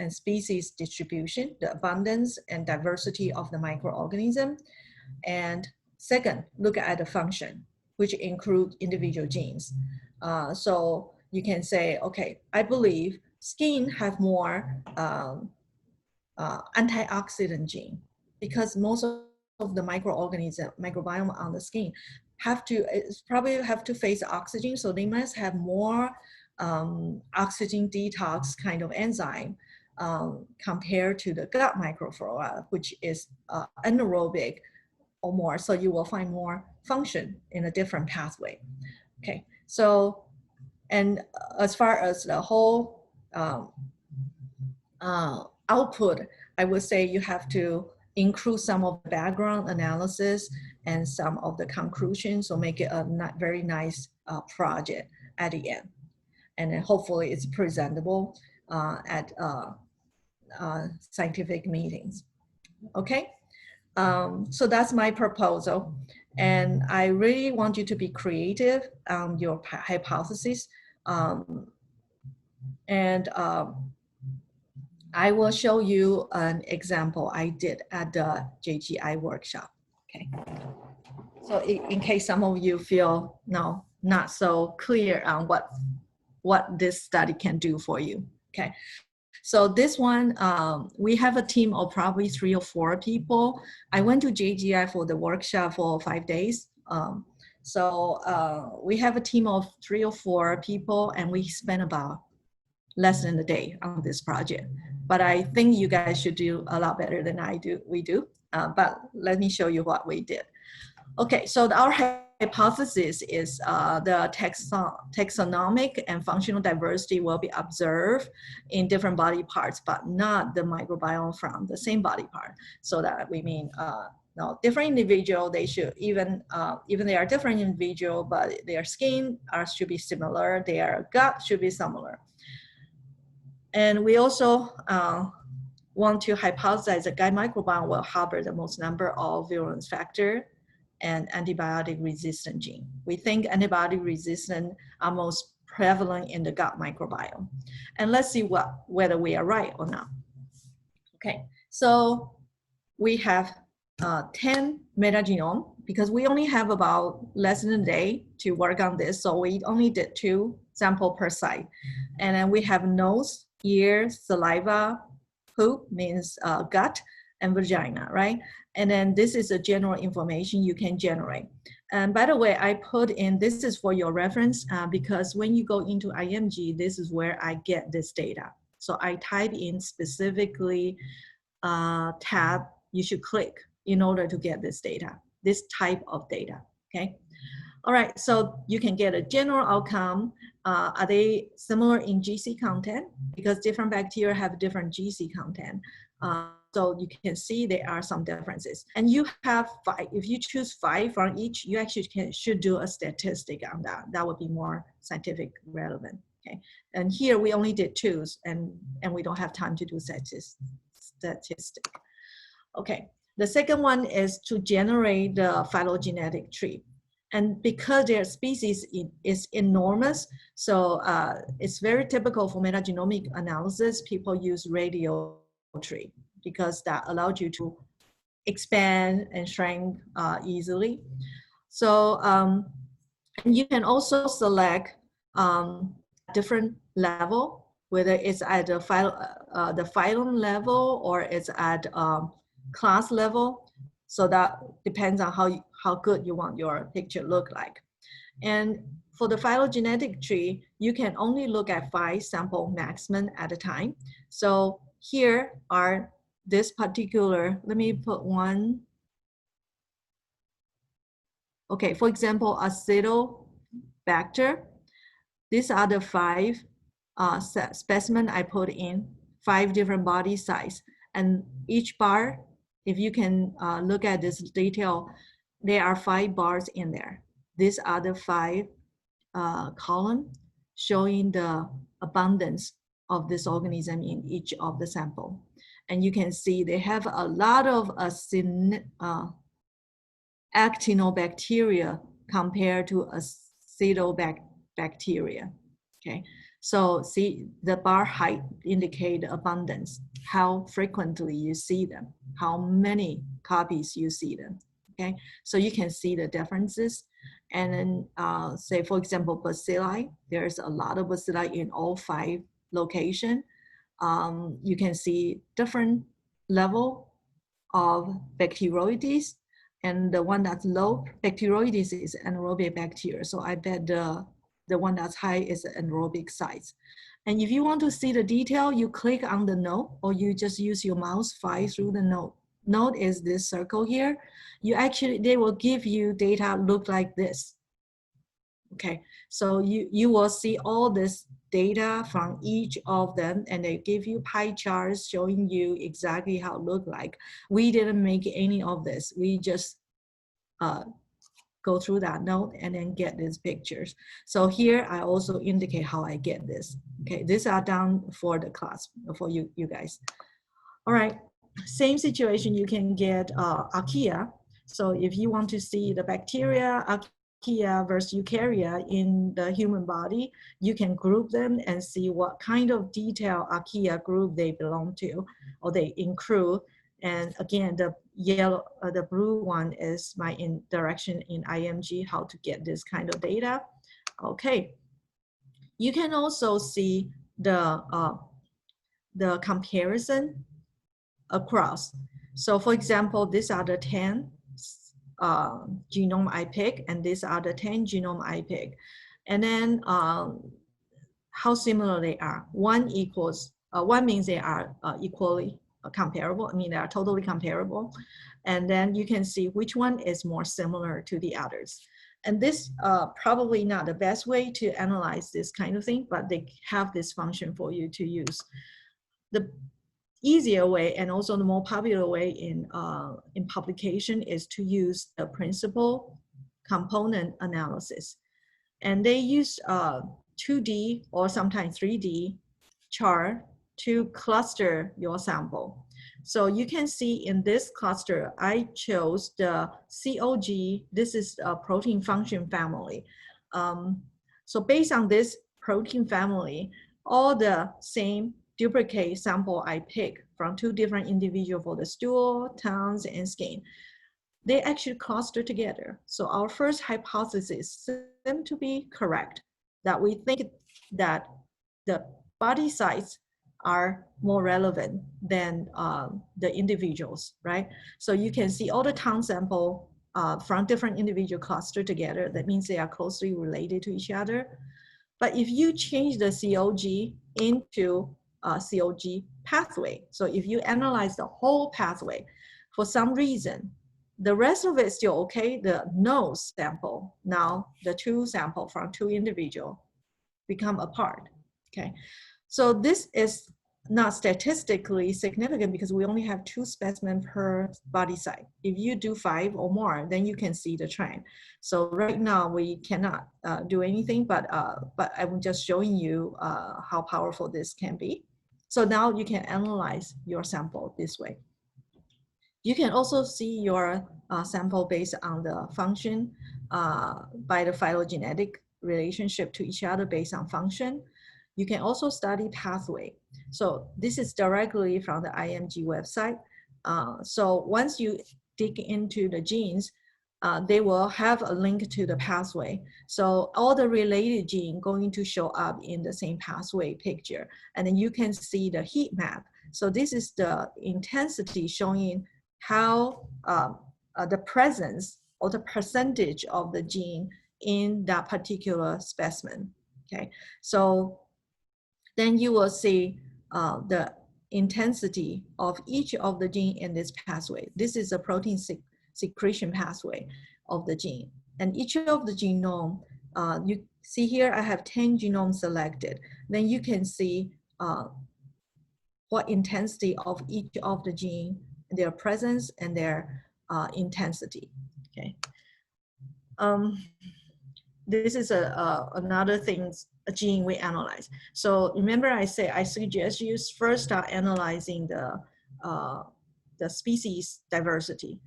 species distribution, the abundance and diversity of the microorganism. And second, look at the function, which include individual genes. So you can say, okay, I believe skin have more antioxidant gene because most of the microbiome on the skin probably have to face oxygen, so they must have more oxygen detox kind of enzyme compared to the gut microflora, which is anaerobic or more. So you will find more function in a different pathway. Okay, so and as far as the whole output, I would say you have to include some of the background analysis and some of the conclusions, so make it a very nice project at the end. And then hopefully it's presentable at scientific meetings. Okay, so that's my proposal. And I really want you to be creative on your hypothesis. I will show you an example I did at the JGI workshop, okay? So in case some of you feel not so clear on what this study can do for you, okay? So this one, we have a team of probably 3 or 4 people. I went to JGI for the workshop for 5 days. We have a team of 3 or 4 people, and we spent about less than a day on this project. But I think you guys should do a lot better than we do. But let me show you what we did. Okay, so our hypothesis is the taxonomic and functional diversity will be observed in different body parts, but not the microbiome from the same body part. So that we mean no, different individual, they should even they are different individual, but their skin should be similar, their gut should be similar. And we also want to hypothesize that gut microbiome will harbor the most number of virulence factor and antibiotic resistant gene. We think antibiotic resistant are most prevalent in the gut microbiome. And let's see whether we are right or not. Okay, so we have 10 metagenome because we only have about less than a day to work on this. So we only did 2 sample per site. And then we have nose, ear, saliva, poop means gut, and vagina, right? And then this is a general information you can generate. And by the way, I put in, this is for your reference because when you go into IMG, this is where I get this data. So I type in specifically tab you should click in order to get this data, this type of data, okay? All right, so you can get a general outcome. Are they similar in GC content? Because different bacteria have different GC content. So you can see there are some differences. And you have 5, if you choose 5 from each, you actually should do a statistic on that. That would be more scientific relevant, okay? And here we only did 2, and we don't have time to do statistic. Okay, the second one is to generate the phylogenetic tree. And because their species is enormous, so it's very typical for metagenomic analysis, people use radial tree because that allowed you to expand and shrink easily. So and you can also select different level, whether it's at the phylum level or it's at class level. So that depends on how good you want your picture look like. And for the phylogenetic tree, you can only look at 5 sample maximum at a time. So here are this particular, let me put one. Okay, for example, Acetobacter. These are the 5 specimen I put in, 5 different body size. And each bar, if you can look at this detail, there are 5 bars in there. These are the 5 column showing the abundance of this organism in each of the sample. And you can see they have a lot of actinobacteria compared to acetobacteria. Okay, so see the bar height indicate abundance, how frequently you see them, how many copies you see them. Okay, so you can see the differences. And then say, for example, bacilli, there's a lot of bacilli in all 5 locations. You can see different level of bacteroides, and the one that's low, bacteroides is anaerobic bacteria. So I bet the one that's high is anaerobic sites. And if you want to see the detail, you click on the node, or you just use your mouse fly through the node. Node is this circle here. They will give you data look like this. Okay, so you will see all this data from each of them, and they give you pie charts showing you exactly how it look like. We didn't make any of this. We just go through that node and then get these pictures. So here I also indicate how I get this. Okay, these are done for the class, for you guys. All right, same situation, you can get archaea. So if you want to see the bacteria, archaea versus eukarya in the human body, you can group them and see what kind of detail archaea group they belong to or they include. And again, the yellow, the blue one is my direction in IMG, how to get this kind of data. Okay, you can also see the comparison across. So for example, these are the 10 genome I pick, and these are the 10 genome I pick. And then how similar they are. One means they are equally comparable. I mean, they are totally comparable. And then you can see which one is more similar to the others. And this probably not the best way to analyze this kind of thing, but they have this function for you to use. The easier way and also the more popular way in publication is to use the principal component analysis. And they use 2D or sometimes 3D chart to cluster your sample. So you can see in this cluster, I chose the COG. This is a protein function family. So based on this protein family, all the same duplicate sample I pick from 2 different individuals for the stool, tongues, and skin, they actually cluster together. So our first hypothesis seems to be correct, that we think that the body sites are more relevant than the individuals, right? So you can see all the tongue sample from different individual cluster together. That means they are closely related to each other. But if you change the COG into COG pathway, so if you analyze the whole pathway, for some reason, the rest of it is still okay. The nose sample, now the 2 sample from 2 individuals become apart, okay? So this is not statistically significant because we only have 2 specimens per body site. If you do 5 or more, then you can see the trend. So right now we cannot do anything, but I'm just showing you how powerful this can be. So now you can analyze your sample this way. You can also see your sample based on the function by the phylogenetic relationship to each other based on function. You can also study pathway. So this is directly from the IMG website. So once you dig into the genes, they will have a link to the pathway. So all the related gene going to show up in the same pathway picture. And then you can see the heat map. So this is the intensity showing how the presence or the percentage of the gene in that particular specimen. Okay, so then you will see the intensity of each of the gene in this pathway. This is a protein secretion pathway of the gene. And each of the genome, you see here, I have 10 genomes selected. Then you can see what intensity of each of the gene, their presence and their intensity, okay? This is another thing, a gene we analyze. So remember I say, I suggest you first start analyzing the species diversity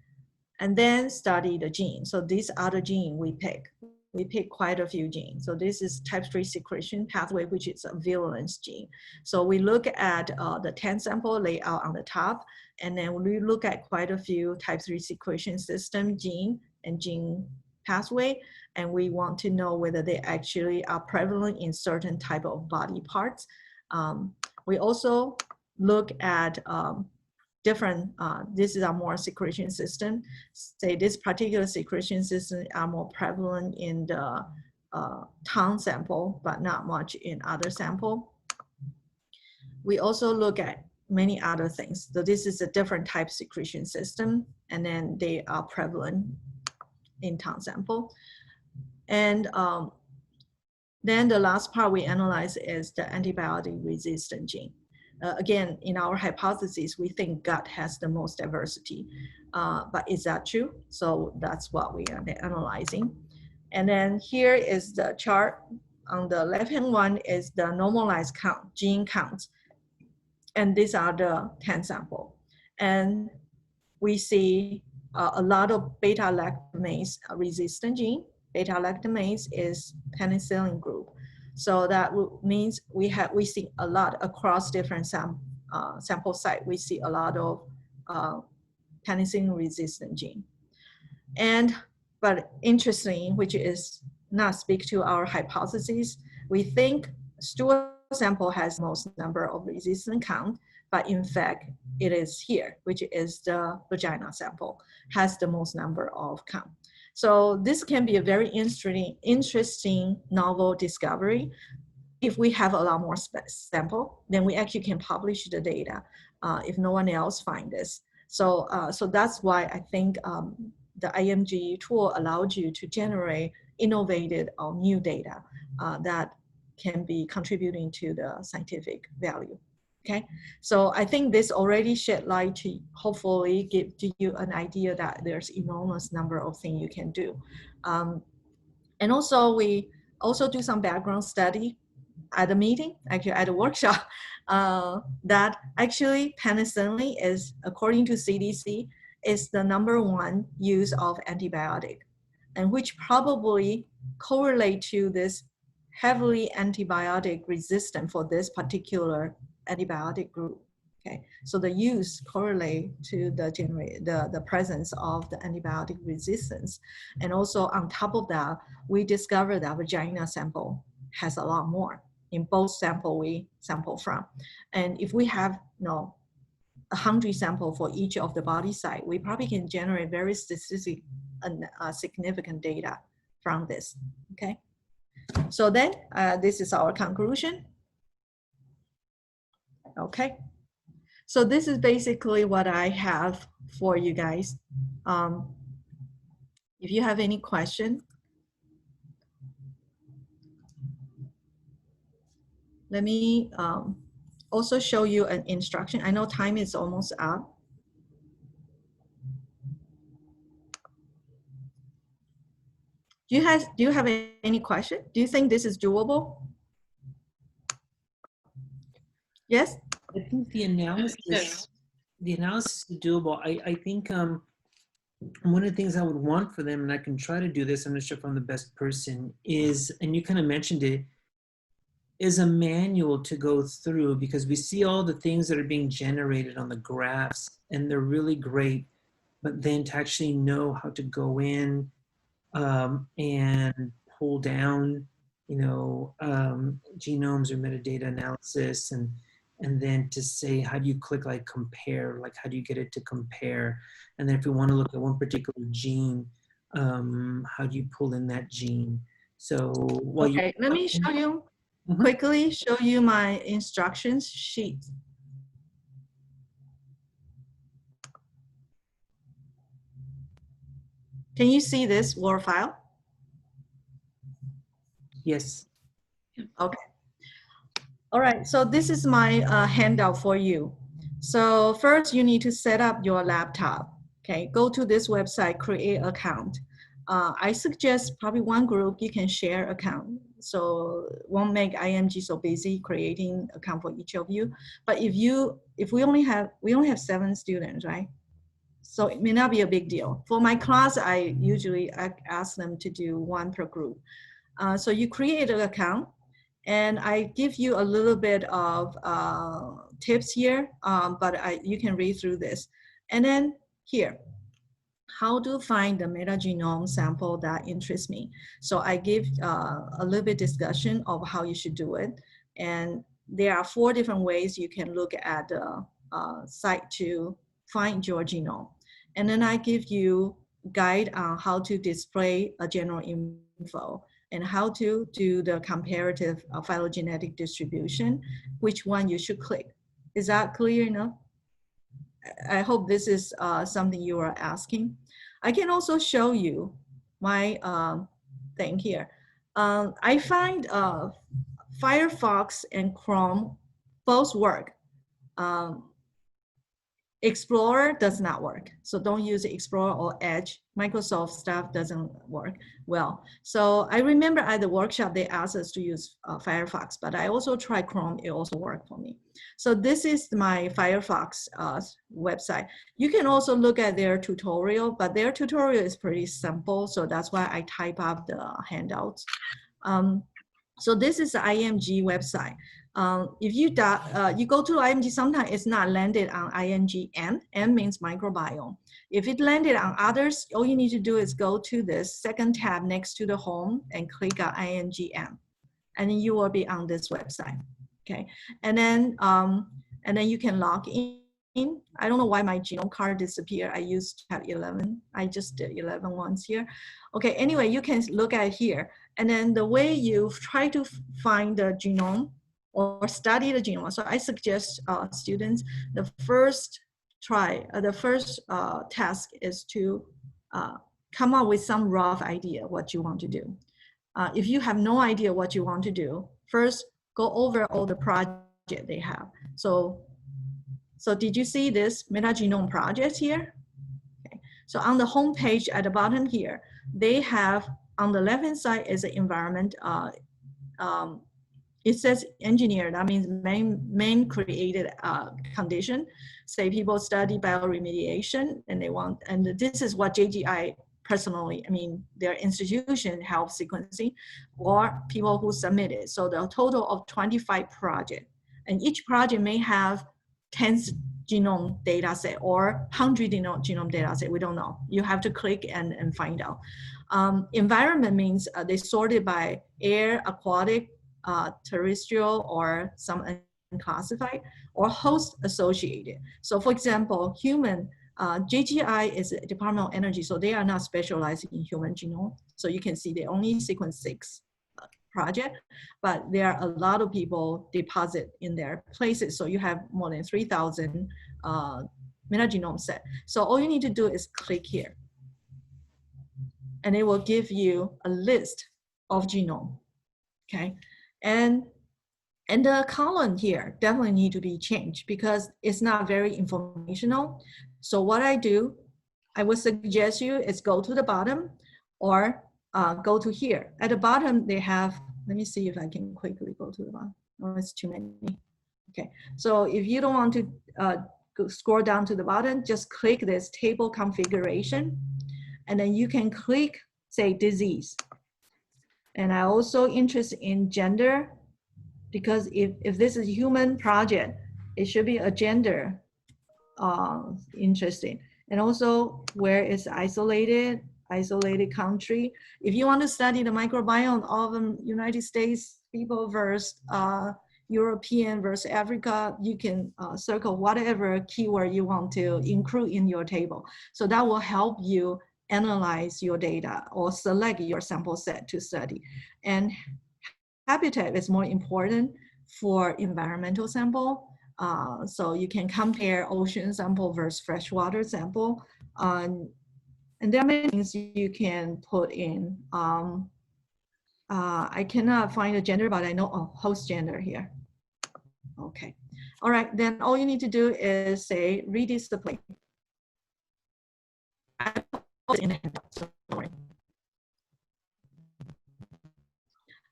and then study the gene. So these are the gene we pick. We pick quite a few genes. So this is type 3 secretion pathway, which is a virulence gene. So we look at the 10 sample layout on the top, and then we look at quite a few type 3 secretion system gene and gene pathway, and we want to know whether they actually are prevalent in certain type of body parts. We also look at different, this is a more secretion system. Say this particular secretion system are more prevalent in the tongue sample, but not much in other sample. We also look at many other things. So this is a different type secretion system, and then they are prevalent in tongue sample. And then the last part we analyze is the antibiotic resistant gene. Again, in our hypothesis, we think gut has the most diversity, but is that true? So that's what we are analyzing. And then here is the chart. On the left-hand one is the normalized count, gene count. And these are the 10 sample. And we see a lot of beta-lactamase resistant gene. Beta-lactamase is penicillin group. So that means we see a lot across different sample site. We see a lot of penicillin resistant gene. But interesting, which is not speak to our hypothesis, we think stool sample has most number of resistant count, but in fact, it is here, which is the vagina sample, has the most number of count. So this can be a very interesting novel discovery. If we have a lot more sample, then we actually can publish the data if no one else finds this. So, so that's why I think the IMG tool allowed you to generate innovative or new data that can be contributing to the scientific value. Okay, so I think this already shed light to hopefully give to you an idea that there's enormous number of things you can do. And also we also do some background study at a meeting, actually at a workshop, that actually penicillin is, according to CDC, is the #1 use of antibiotic, and which probably correlate to this heavily antibiotic resistant for this particular antibiotic group. Okay, so the use correlate to the presence of the antibiotic resistance. And also on top of that, we discovered that vagina sample has a lot more in both sample we sample from. And if we have 100 sample for each of the body site, we probably can generate very specific and significant data from this. Okay, so then this is our conclusion. Okay, so this is basically what I have for you guys. If you have any question, let me also show you an instruction. I know time is almost up. Do you have any question? Do you think this is doable? Yes? I think the analysis, Yes. is doable. I think one of the things I would want for them, and I can try to do this, I'm not sure if I'm the best person, is, and you kind of mentioned it, is a manual to go through, because we see all the things that are being generated on the graphs, and they're really great. but then to actually know how to go in and pull down, genomes or metadata analysis, and then to say, how do you click like compare, like how do you get it to compare? And then if we want to look at one particular gene, how do you pull in that gene? So while Okay, let me show you, Mhm. quickly show you my instructions sheet. Can you see this Word file? Yes. Okay. All right, so this is my handout for you. So first you need to set up your laptop. Okay, go to this website, create account. I suggest probably one group you can share account. So won't make IMG so busy creating account for each of you. But if we only have 7 students, right? So it may not be a big deal. For my class, I usually ask them to do 1 per group. So you create an account, and I give you a little bit of tips here, but you can read through this. And then here, how to find the metagenome sample that interests me. So I give a little bit discussion of how you should do it. And there are 4 different ways you can look at the site to find your genome. And then I give you guide on how to display a general info and how to do the comparative phylogenetic distribution, which one you should click. Is that clear enough? I hope this is something you are asking. I can also show you my thing here. I find Firefox and Chrome both work. Explorer does not work. So don't use Explorer or Edge. Microsoft stuff doesn't work well. So I remember at the workshop, they asked us to use Firefox, but I also tried Chrome. It also worked for me. So this is my Firefox website. You can also look at their tutorial, but their tutorial is pretty simple. So that's why I type up the handouts. So this is the IMG website. If you go to IMG, sometimes it's not landed on IMG N means microbiome. If it landed on others, all you need to do is go to this second tab next to the home and click on IMG N, and then you will be on this website. Okay, and then you can log in. I don't know why my genome card disappeared. I used to have 11. I just did 11 once here. Okay, anyway, you can look at here. And then the way you try to find the genome or study the genome. So I suggest students, the first task is to come up with some rough idea what you want to do. If you have no idea what you want to do, first go over all the project they have. So did you see this metagenome project here? Okay. So on the home page at the bottom here, they have on the left-hand side is the environment. It says engineer, that means main created condition. Say people study bioremediation and this is what JGI personally, I mean, their institution helps sequencing or people who submitted. So the total of 25 projects, and each project may have 10 genome data set or 100 genome data set, we don't know. You have to click and find out. Environment means they sorted by air, aquatic, terrestrial, or some unclassified, or host associated. So for example, human, JGI is a Department of Energy, so they are not specialized in human genome. So you can see they only sequence 6 project, but there are a lot of people deposit in their places. So you have more than 3,000 metagenome set. So all you need to do is click here, and it will give you a list of genome, okay? And the column here definitely need to be changed because it's not very informational. So what I do, I would suggest you is go to the bottom or go to here. At the bottom, they have, let me see if I can quickly go to the bottom. Oh, it's too many. Okay, so if you don't want to scroll down to the bottom, just click this table configuration, and then you can click, say, disease. And I also interested in gender, because if this is a human project, it should be a gender interesting. and also where it's isolated country. If you want to study the microbiome of the United States people versus European versus Africa, you can circle whatever keyword you want to include in your table. So that will help you analyze your data or select your sample set to study. And habitat is more important for environmental sample. So you can compare ocean sample versus freshwater sample. And there are many things you can put in. I cannot find a gender, but I know host gender here. Okay. All right, then all you need to do is say redisplay.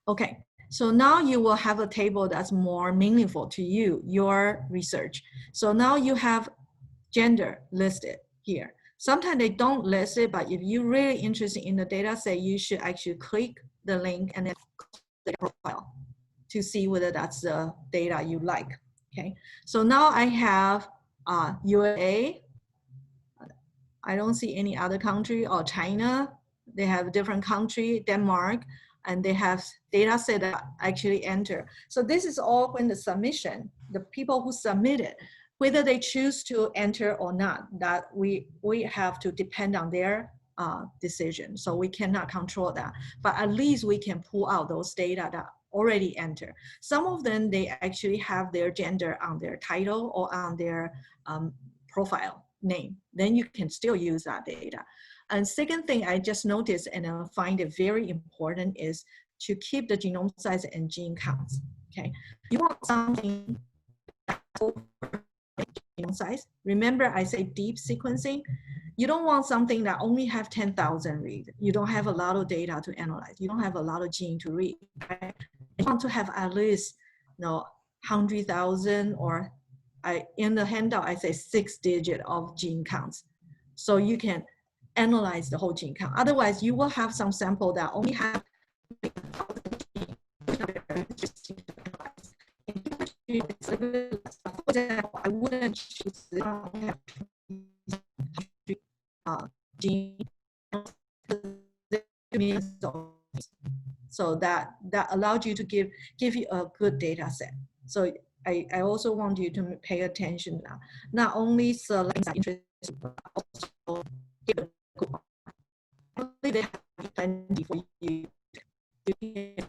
Okay, so now you will have a table that's more meaningful to you, your research. So now you have gender listed here. Sometimes they don't list it, but if you're really interested in the data set, you should actually click the link and then click the profile to see whether that's the data you like. Okay, so now I have USA. I don't see any other country, or China. They have different country, Denmark, and they have data set that actually enter. So this is all when the submission, the people who submitted, whether they choose to enter or not, that we have to depend on their decision. So we cannot control that, but at least we can pull out those data that already enter. Some of them, they actually have their gender on their title or on their profile name. Then you can still use that data. And second thing I just noticed and I find it very important is to keep the genome size and gene counts. Okay, you want something over genome size. Remember I say deep sequencing. You don't want something that only have 10,000 read. You don't have a lot of data to analyze. You don't have a lot of gene to read. Right? You want to have at least 100,000, or in the handout I say 6 digits of gene counts, so you can analyze the whole gene count. Otherwise, you will have some sample that only have 1,000 genes. For example, I wouldn't choose gene. So that allows you to give you a good data set. So I also want you to pay attention now. Not only select interest, but also give a good one. They have plenty for you to get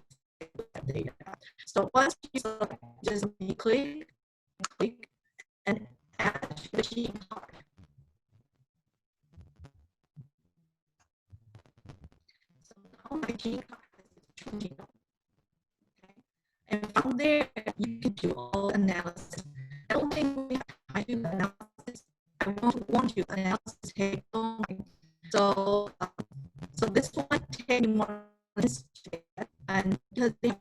data. So once you select, just click, and add the gene card. So now my gene card is genome. And from there, you can do all analysis. I don't think we have time to do analysis. I want you to analysis take long. So this one take more and because they have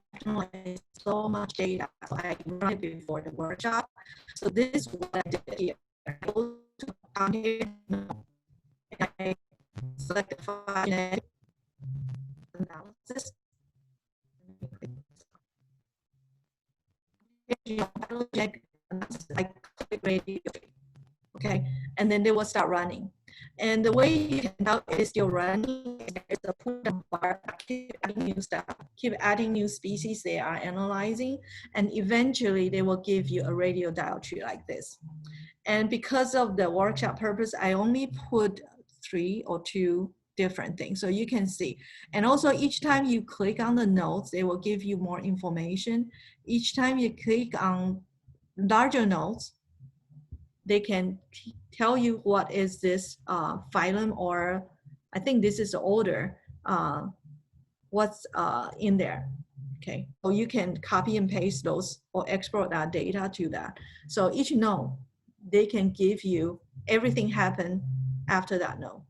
so much data, so I run it before the workshop. So this is what I did here. I go to down here, and I select the file analysis. I click radio, okay, and then they will start running. And the way you can tell it's still running is the pull down bar. Keep adding new stuff, keep adding new species they are analyzing, and eventually they will give you a radio dial tree like this. And because of the workshop purpose, I only put 3 or 2 different things, so you can see. And also each time you click on the nodes, they will give you more information. Each time you click on larger nodes, they can tell you what is this phylum, or I think this is the order, what's in there. Okay, so you can copy and paste those or export that data to that. So each node, they can give you everything happened after that node.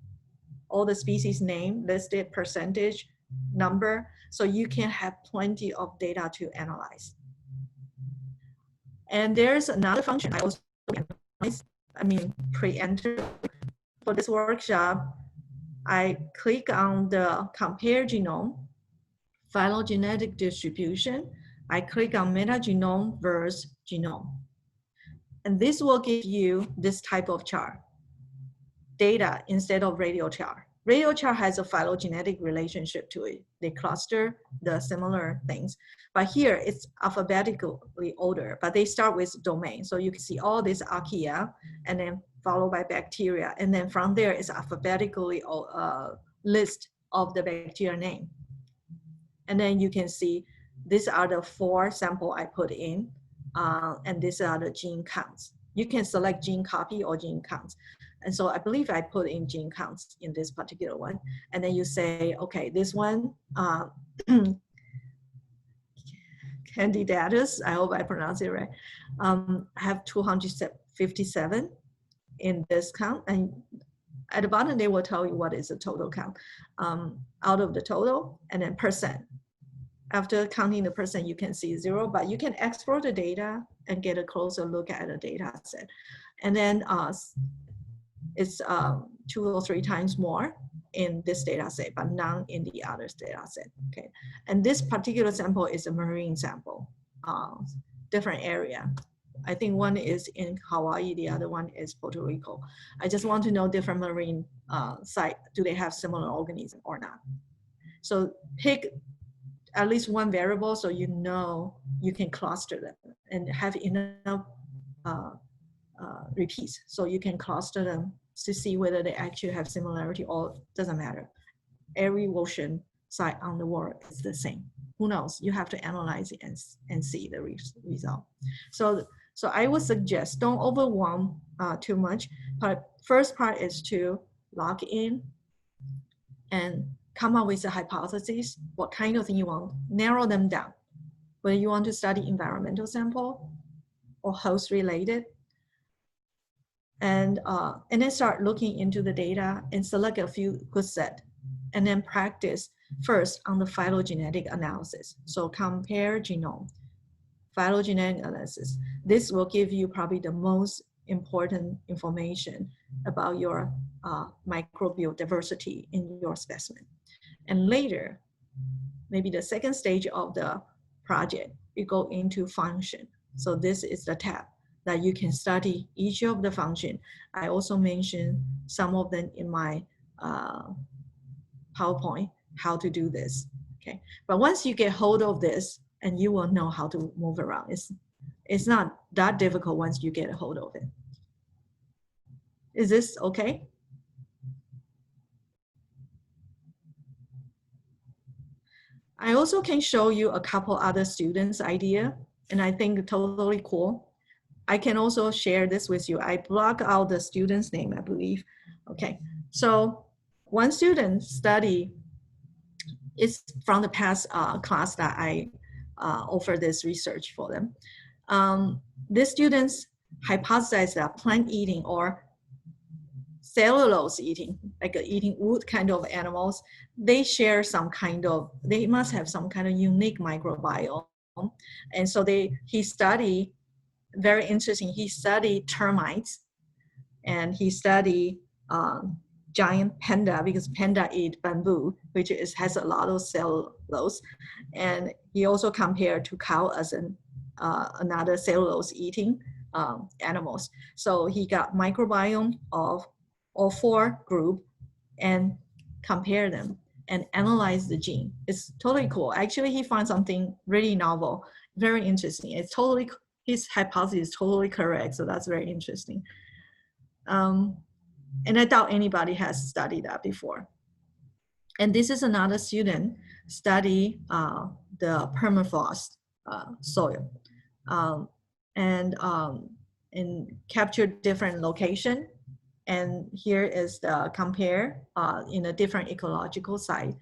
All the species name, listed, percentage, number, so you can have plenty of data to analyze. And there's another function I also pre-enter for this workshop. I click on the compare genome, phylogenetic distribution. I click on metagenome versus genome. And this will give you this type of chart. data instead of radial chart. Radial chart has a phylogenetic relationship to it. They cluster the similar things. But here it's alphabetically ordered, but they start with domain. So you can see all these archaea and then followed by bacteria. And then from there it's alphabetically list of the bacteria name. And then you can see these are the 4 sample I put in, and these are the gene counts. You can select gene copy or gene counts. And so I believe I put in gene counts in this particular one. And then you say, okay, this one, Candidatus, I hope I pronounce it right, I have 257 in this count. And at the bottom, they will tell you what is the total count out of the total, and then percent. After counting the percent, you can see 0, but you can export the data and get a closer look at the data set. And then it's 2 or 3 times more in this data set, but none in the other data set. Okay, and this particular sample is a marine sample, different area. I think one is in Hawaii, the other one is Puerto Rico. I just want to know different marine site, do they have similar organism or not? So pick at least one variable so you know you can cluster them and have enough repeats so you can cluster them to see whether they actually have similarity or doesn't matter. Every ocean site on the world is the same. Who knows? You have to analyze it and see the result. So I would suggest don't overwhelm too much. But first part is to log in and come up with a hypothesis, what kind of thing you want, narrow them down. Whether you want to study environmental sample or host related, and then start looking into the data and select a few good set, and then practice first on the phylogenetic analysis. So compare genome, phylogenetic analysis. This will give you probably the most important information about your microbial diversity in your specimen. And later, maybe the second stage of the project, you go into function. So this is the tab that you can study each of the function. I also mentioned some of them in my PowerPoint, how to do this, okay? But once you get hold of this, and you will know how to move around. It's not that difficult once you get a hold of it. Is this okay? I also can show you a couple other students' idea, and I think totally cool. I can also share this with you. I block out the student's name, I believe. Okay, so one student study is from the past class that I offer this research for them. These students hypothesized that plant eating or cellulose eating, like eating wood kind of animals, they share some kind of, they must have some kind of unique microbiome. And so he studied, very interesting, he studied termites, and he studied giant panda, because panda eat bamboo, which has a lot of cellulose. And he also compared to cow as another cellulose eating animals. So he got microbiome of all 4 group and compare them and analyze the gene. It's totally cool. Actually, he found something really novel, very interesting. It's totally, his hypothesis is totally correct. So that's very interesting. And I doubt anybody has studied that before. And this is another student study the permafrost soil and capture different location. And here is the compare in a different ecological site,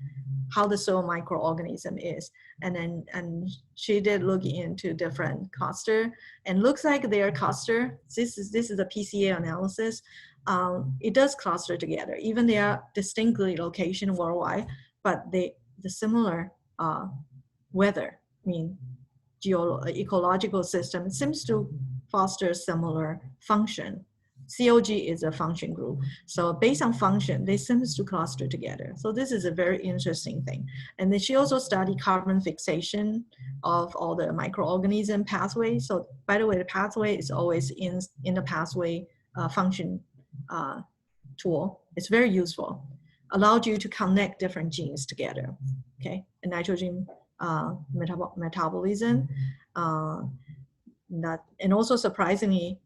how the soil microorganism is. And she did look into different cluster, and looks like their cluster, this is a PCA analysis. It does cluster together, even they are distinctly location worldwide, but the similar weather, I mean, ecological system seems to foster similar function. COG is a function group. So based on function, they seem to cluster together. So this is a very interesting thing. And then she also studied carbon fixation of all the microorganism pathway. So by the way, the pathway is always in the pathway function tool. It's very useful. Allowed you to connect different genes together. Okay, and nitrogen metabolism. And also surprisingly,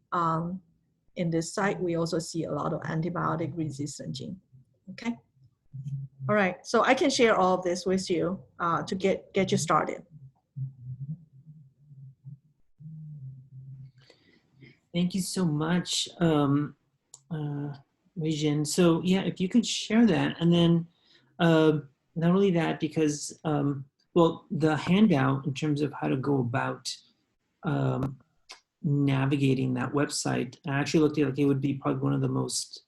in this site, we also see a lot of antibiotic resistant gene. Okay. All right. So I can share all of this with you to get you started. Thank you so much, Wei-Jin. So yeah, if you could share that, and then not only that, because well, the handout in terms of how to go about navigating that website, I actually looked at it like it would be probably one of the most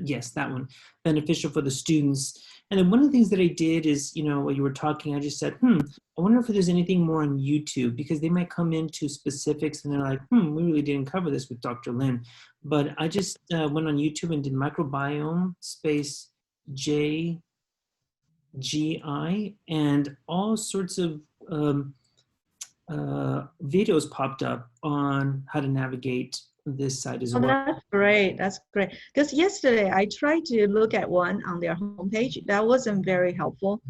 yes, that one, beneficial for the students. And then one of the things that I did is, you know, while you were talking, I just said, I wonder if there's anything more on YouTube, because they might come into specifics and they're like, we really didn't cover this with Dr. Lin. But I just went on YouTube and did microbiome space JGI, and all sorts of videos popped up on how to navigate this site as well. That's great. That's great. Because yesterday I tried to look at one on their homepage. That wasn't very helpful.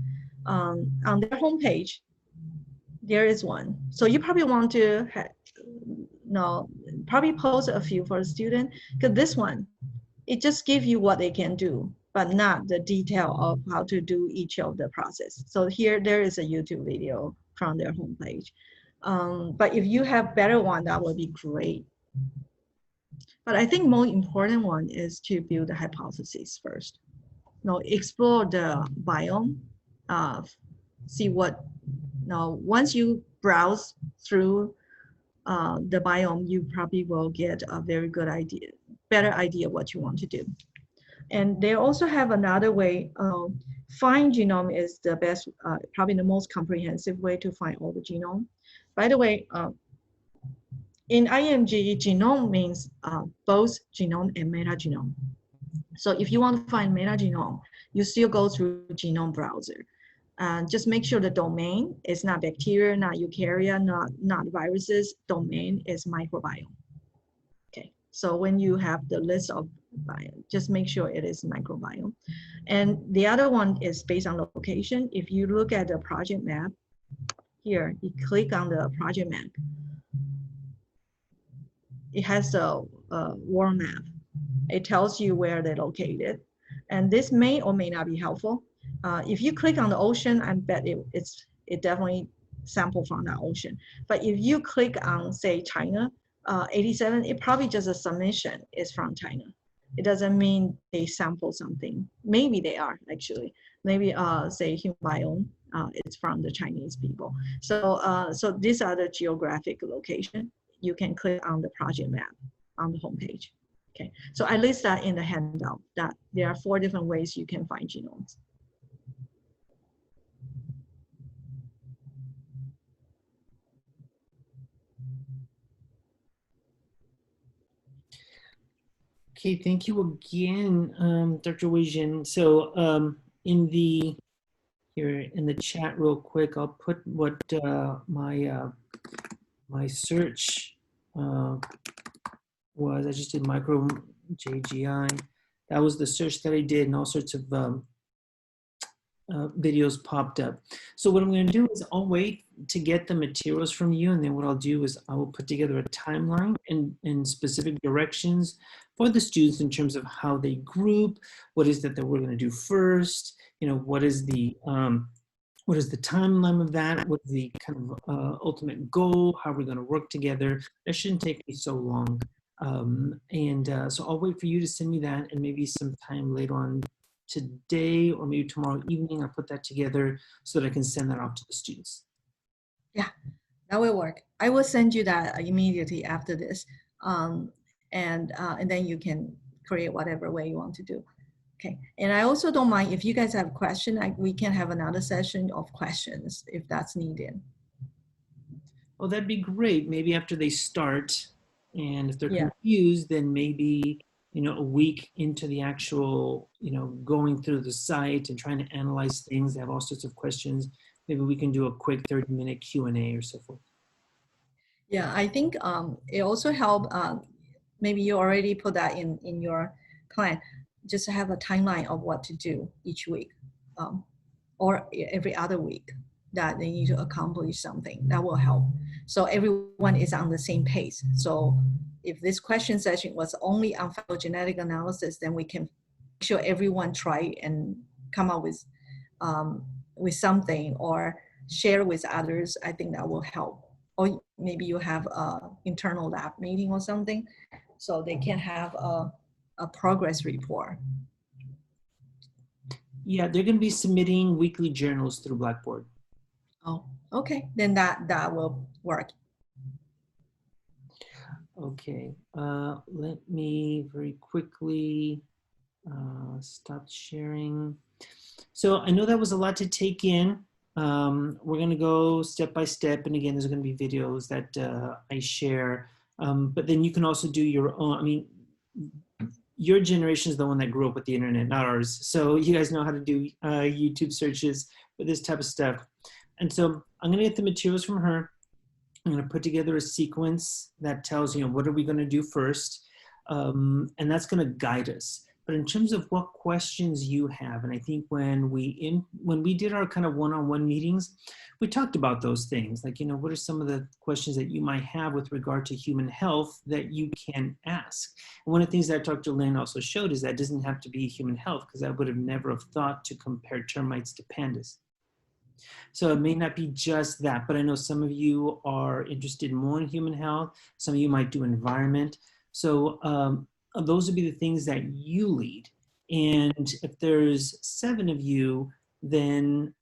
On their homepage, there is one. So you probably want to probably post a few for a student, because this one, it just gives you what they can do, but not the detail of how to do each of the process. So here, there is a YouTube video from their homepage. But if you have better one, that would be great. But I think more important one is to build a hypothesis first. Explore the biome, see what, once you browse through the biome, you probably will get a very good idea, better idea what you want to do. And they also have another way. Find genome is the best, probably the most comprehensive way to find all the genome. By the way, in IMG, genome means both genome and metagenome. So if you want to find metagenome, you still go through genome browser. Just make sure the domain is not bacteria, not eukarya, not viruses. Domain is microbiome. Okay, so when you have the list of biome, just make sure it is microbiome. And the other one is based on location. If you look at the project map, here, you click on the project map. It has a world map. It tells you where they're located. And this may or may not be helpful. If you click on the ocean, I bet it definitely sampled from that ocean. But if you click on, say, China, 87, it probably just a submission is from China. It doesn't mean they sample something. Maybe they are, actually. Maybe, say, human biome, it's from the Chinese people. So, so these are the geographic location. You can click on the project map on the homepage. Okay, so I list that in the handout, that there are 4 different ways you can find genomes. Okay, thank you again, Dr. Wei-Jin. So in the chat real quick, I'll put what my search was. I just did micro JGI. That was the search that I did, and all sorts of videos popped up. So what I'm going to do is I'll wait to get the materials from you, and then what I'll do is I will put together a timeline and specific directions for the students in terms of how they group, what is that we're going to do first, what is the timeline of that, what is the kind of ultimate goal, how we're going to work together. That shouldn't take me so long. So I'll wait for you to send me that, and maybe sometime later on today or maybe tomorrow evening, I'll put that together so that I can send that off to the students. Yeah, that will work. I will send you that immediately after this. And then you can create whatever way you want to do. Okay, and I also don't mind if you guys have a question, we can have another session of questions if that's needed. Oh, that'd be great. Maybe after they start, and if they're confused, then maybe, a week into the actual, going through the site and trying to analyze things, they have all sorts of questions. Maybe we can do a quick 30-minute Q&A or so forth. Yeah, I think it also helped, maybe you already put that in your plan. just have a timeline of what to do each week, or every other week that they need to accomplish something. That will help. So everyone is on the same pace. So if this question session was only on phylogenetic analysis, then we can make sure everyone try and come up with something or share with others. I think that will help. Or maybe you have an internal lab meeting or something, so they can have a progress report. Yeah, they're going to be submitting weekly journals through Blackboard. Oh, okay, then that will work. Okay, let me very quickly stop sharing. So I know that was a lot to take in. We're going to go step by step, and again, there's going to be videos that I share, but then you can also do your own. I mean, your generation is the one that grew up with the internet, not ours. So you guys know how to do YouTube searches for this type of stuff. And so I'm going to get the materials from her. I'm going to put together a sequence that tells, what are we going to do first? And that's going to guide us. But in terms of what questions you have, and I think when we did our kind of one-on-one meetings, we talked about those things. Like, what are some of the questions that you might have with regard to human health that you can ask? And one of the things that Dr. Lin also showed is that it doesn't have to be human health, because I would have never have thought to compare termites to pandas. So it may not be just that, but I know some of you are interested more in human health. Some of you might do environment. So those would be the things that you lead. And if there's 7 of you, then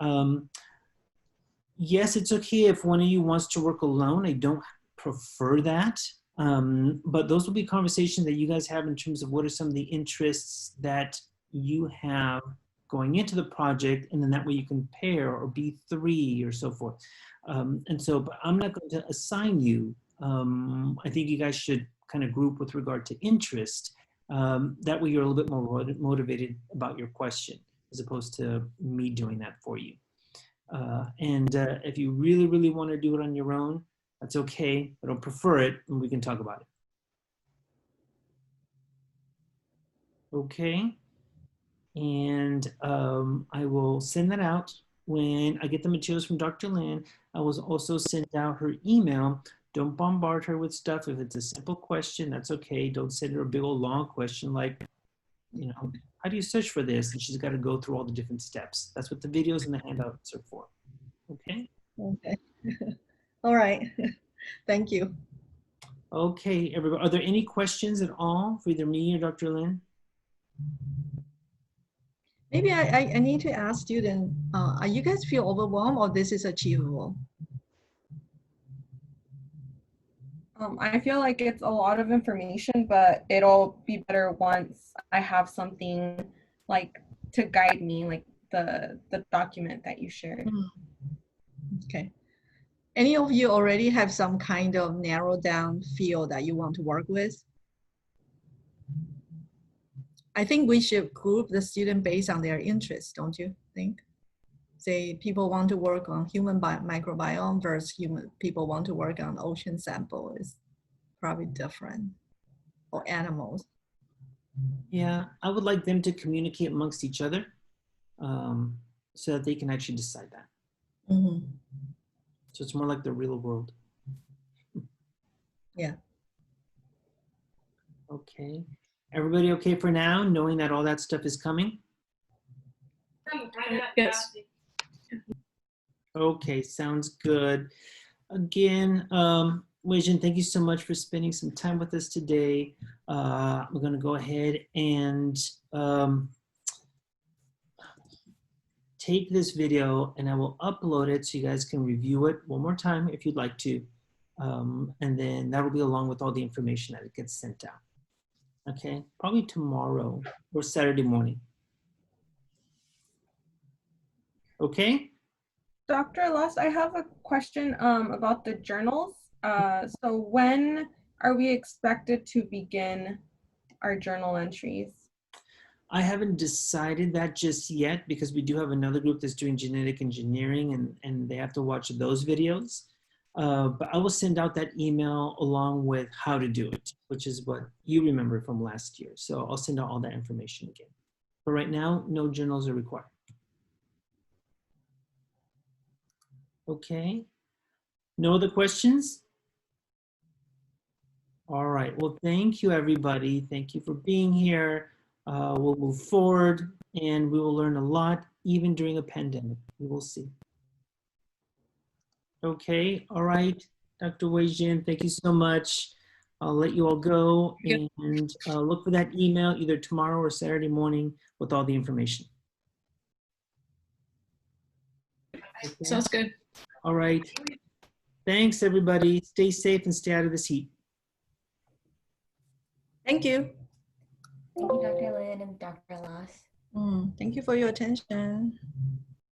yes, it's okay if one of you wants to work alone. I don't prefer that. But those will be conversations that you guys have in terms of what are some of the interests that you have going into the project, and then that way you can pair or be 3 or so forth. And so, but I'm not going to assign you. I think you guys should kind of group with regard to interest. That way you're a little bit more motivated about your question, as opposed to me doing that for you. And if you really, really want to do it on your own, that's okay. I don't prefer it, and we can talk about it. Okay. And I will send that out when I get the materials from Dr. Lin. I will also send out her email. Don't bombard her with stuff. If it's a simple question, that's okay. Don't send her a big old long question like, how do you search for this? And she's got to go through all the different steps. That's what the videos and the handouts are for. Okay? Okay. All right. Thank you. Okay, everybody. Are there any questions at all for either me or Dr. Lin? Maybe I need to ask students, are you guys feel overwhelmed or this is achievable? I feel like it's a lot of information, but it'll be better once I have something like to guide me, like the document that you shared. Okay. Any of you already have some kind of narrowed down field that you want to work with? I think we should group the student based on their interests, don't you think? Say people want to work on human microbiome versus people want to work on ocean sample is probably different, or animals. Yeah, I would like them to communicate amongst each other so that they can actually decide that. Mm-hmm. So it's more like the real world. Yeah. Okay. Everybody okay for now, knowing that all that stuff is coming? Yes. Okay, sounds good. Again, Wei-Jin, thank you so much for spending some time with us today. We're going to go ahead and take this video, and I will upload it so you guys can review it one more time if you'd like to. And then that will be along with all the information that it gets sent out. Okay, probably tomorrow or Saturday morning. Okay? Dr. Lust, I have a question about the journals. So when are we expected to begin our journal entries? I haven't decided that just yet, because we do have another group that's doing genetic engineering, and they have to watch those videos. But I will send out that email along with how to do it, which is what you remember from last year. So I'll send out all that information again. But right now, no journals are required. Okay. No other questions? All right. Well, thank you, everybody. Thank you for being here. We'll move forward and we will learn a lot, even during a pandemic. We will see. Okay. All right. Dr. Wei Jin, thank you so much. I'll let you all go and look for that email either tomorrow or Saturday morning with all the information. Okay. Sounds good. All right. Thanks, everybody. Stay safe and stay out of this heat. Thank you. Thank you, Dr. Lin and Dr. Loss. Thank you for your attention.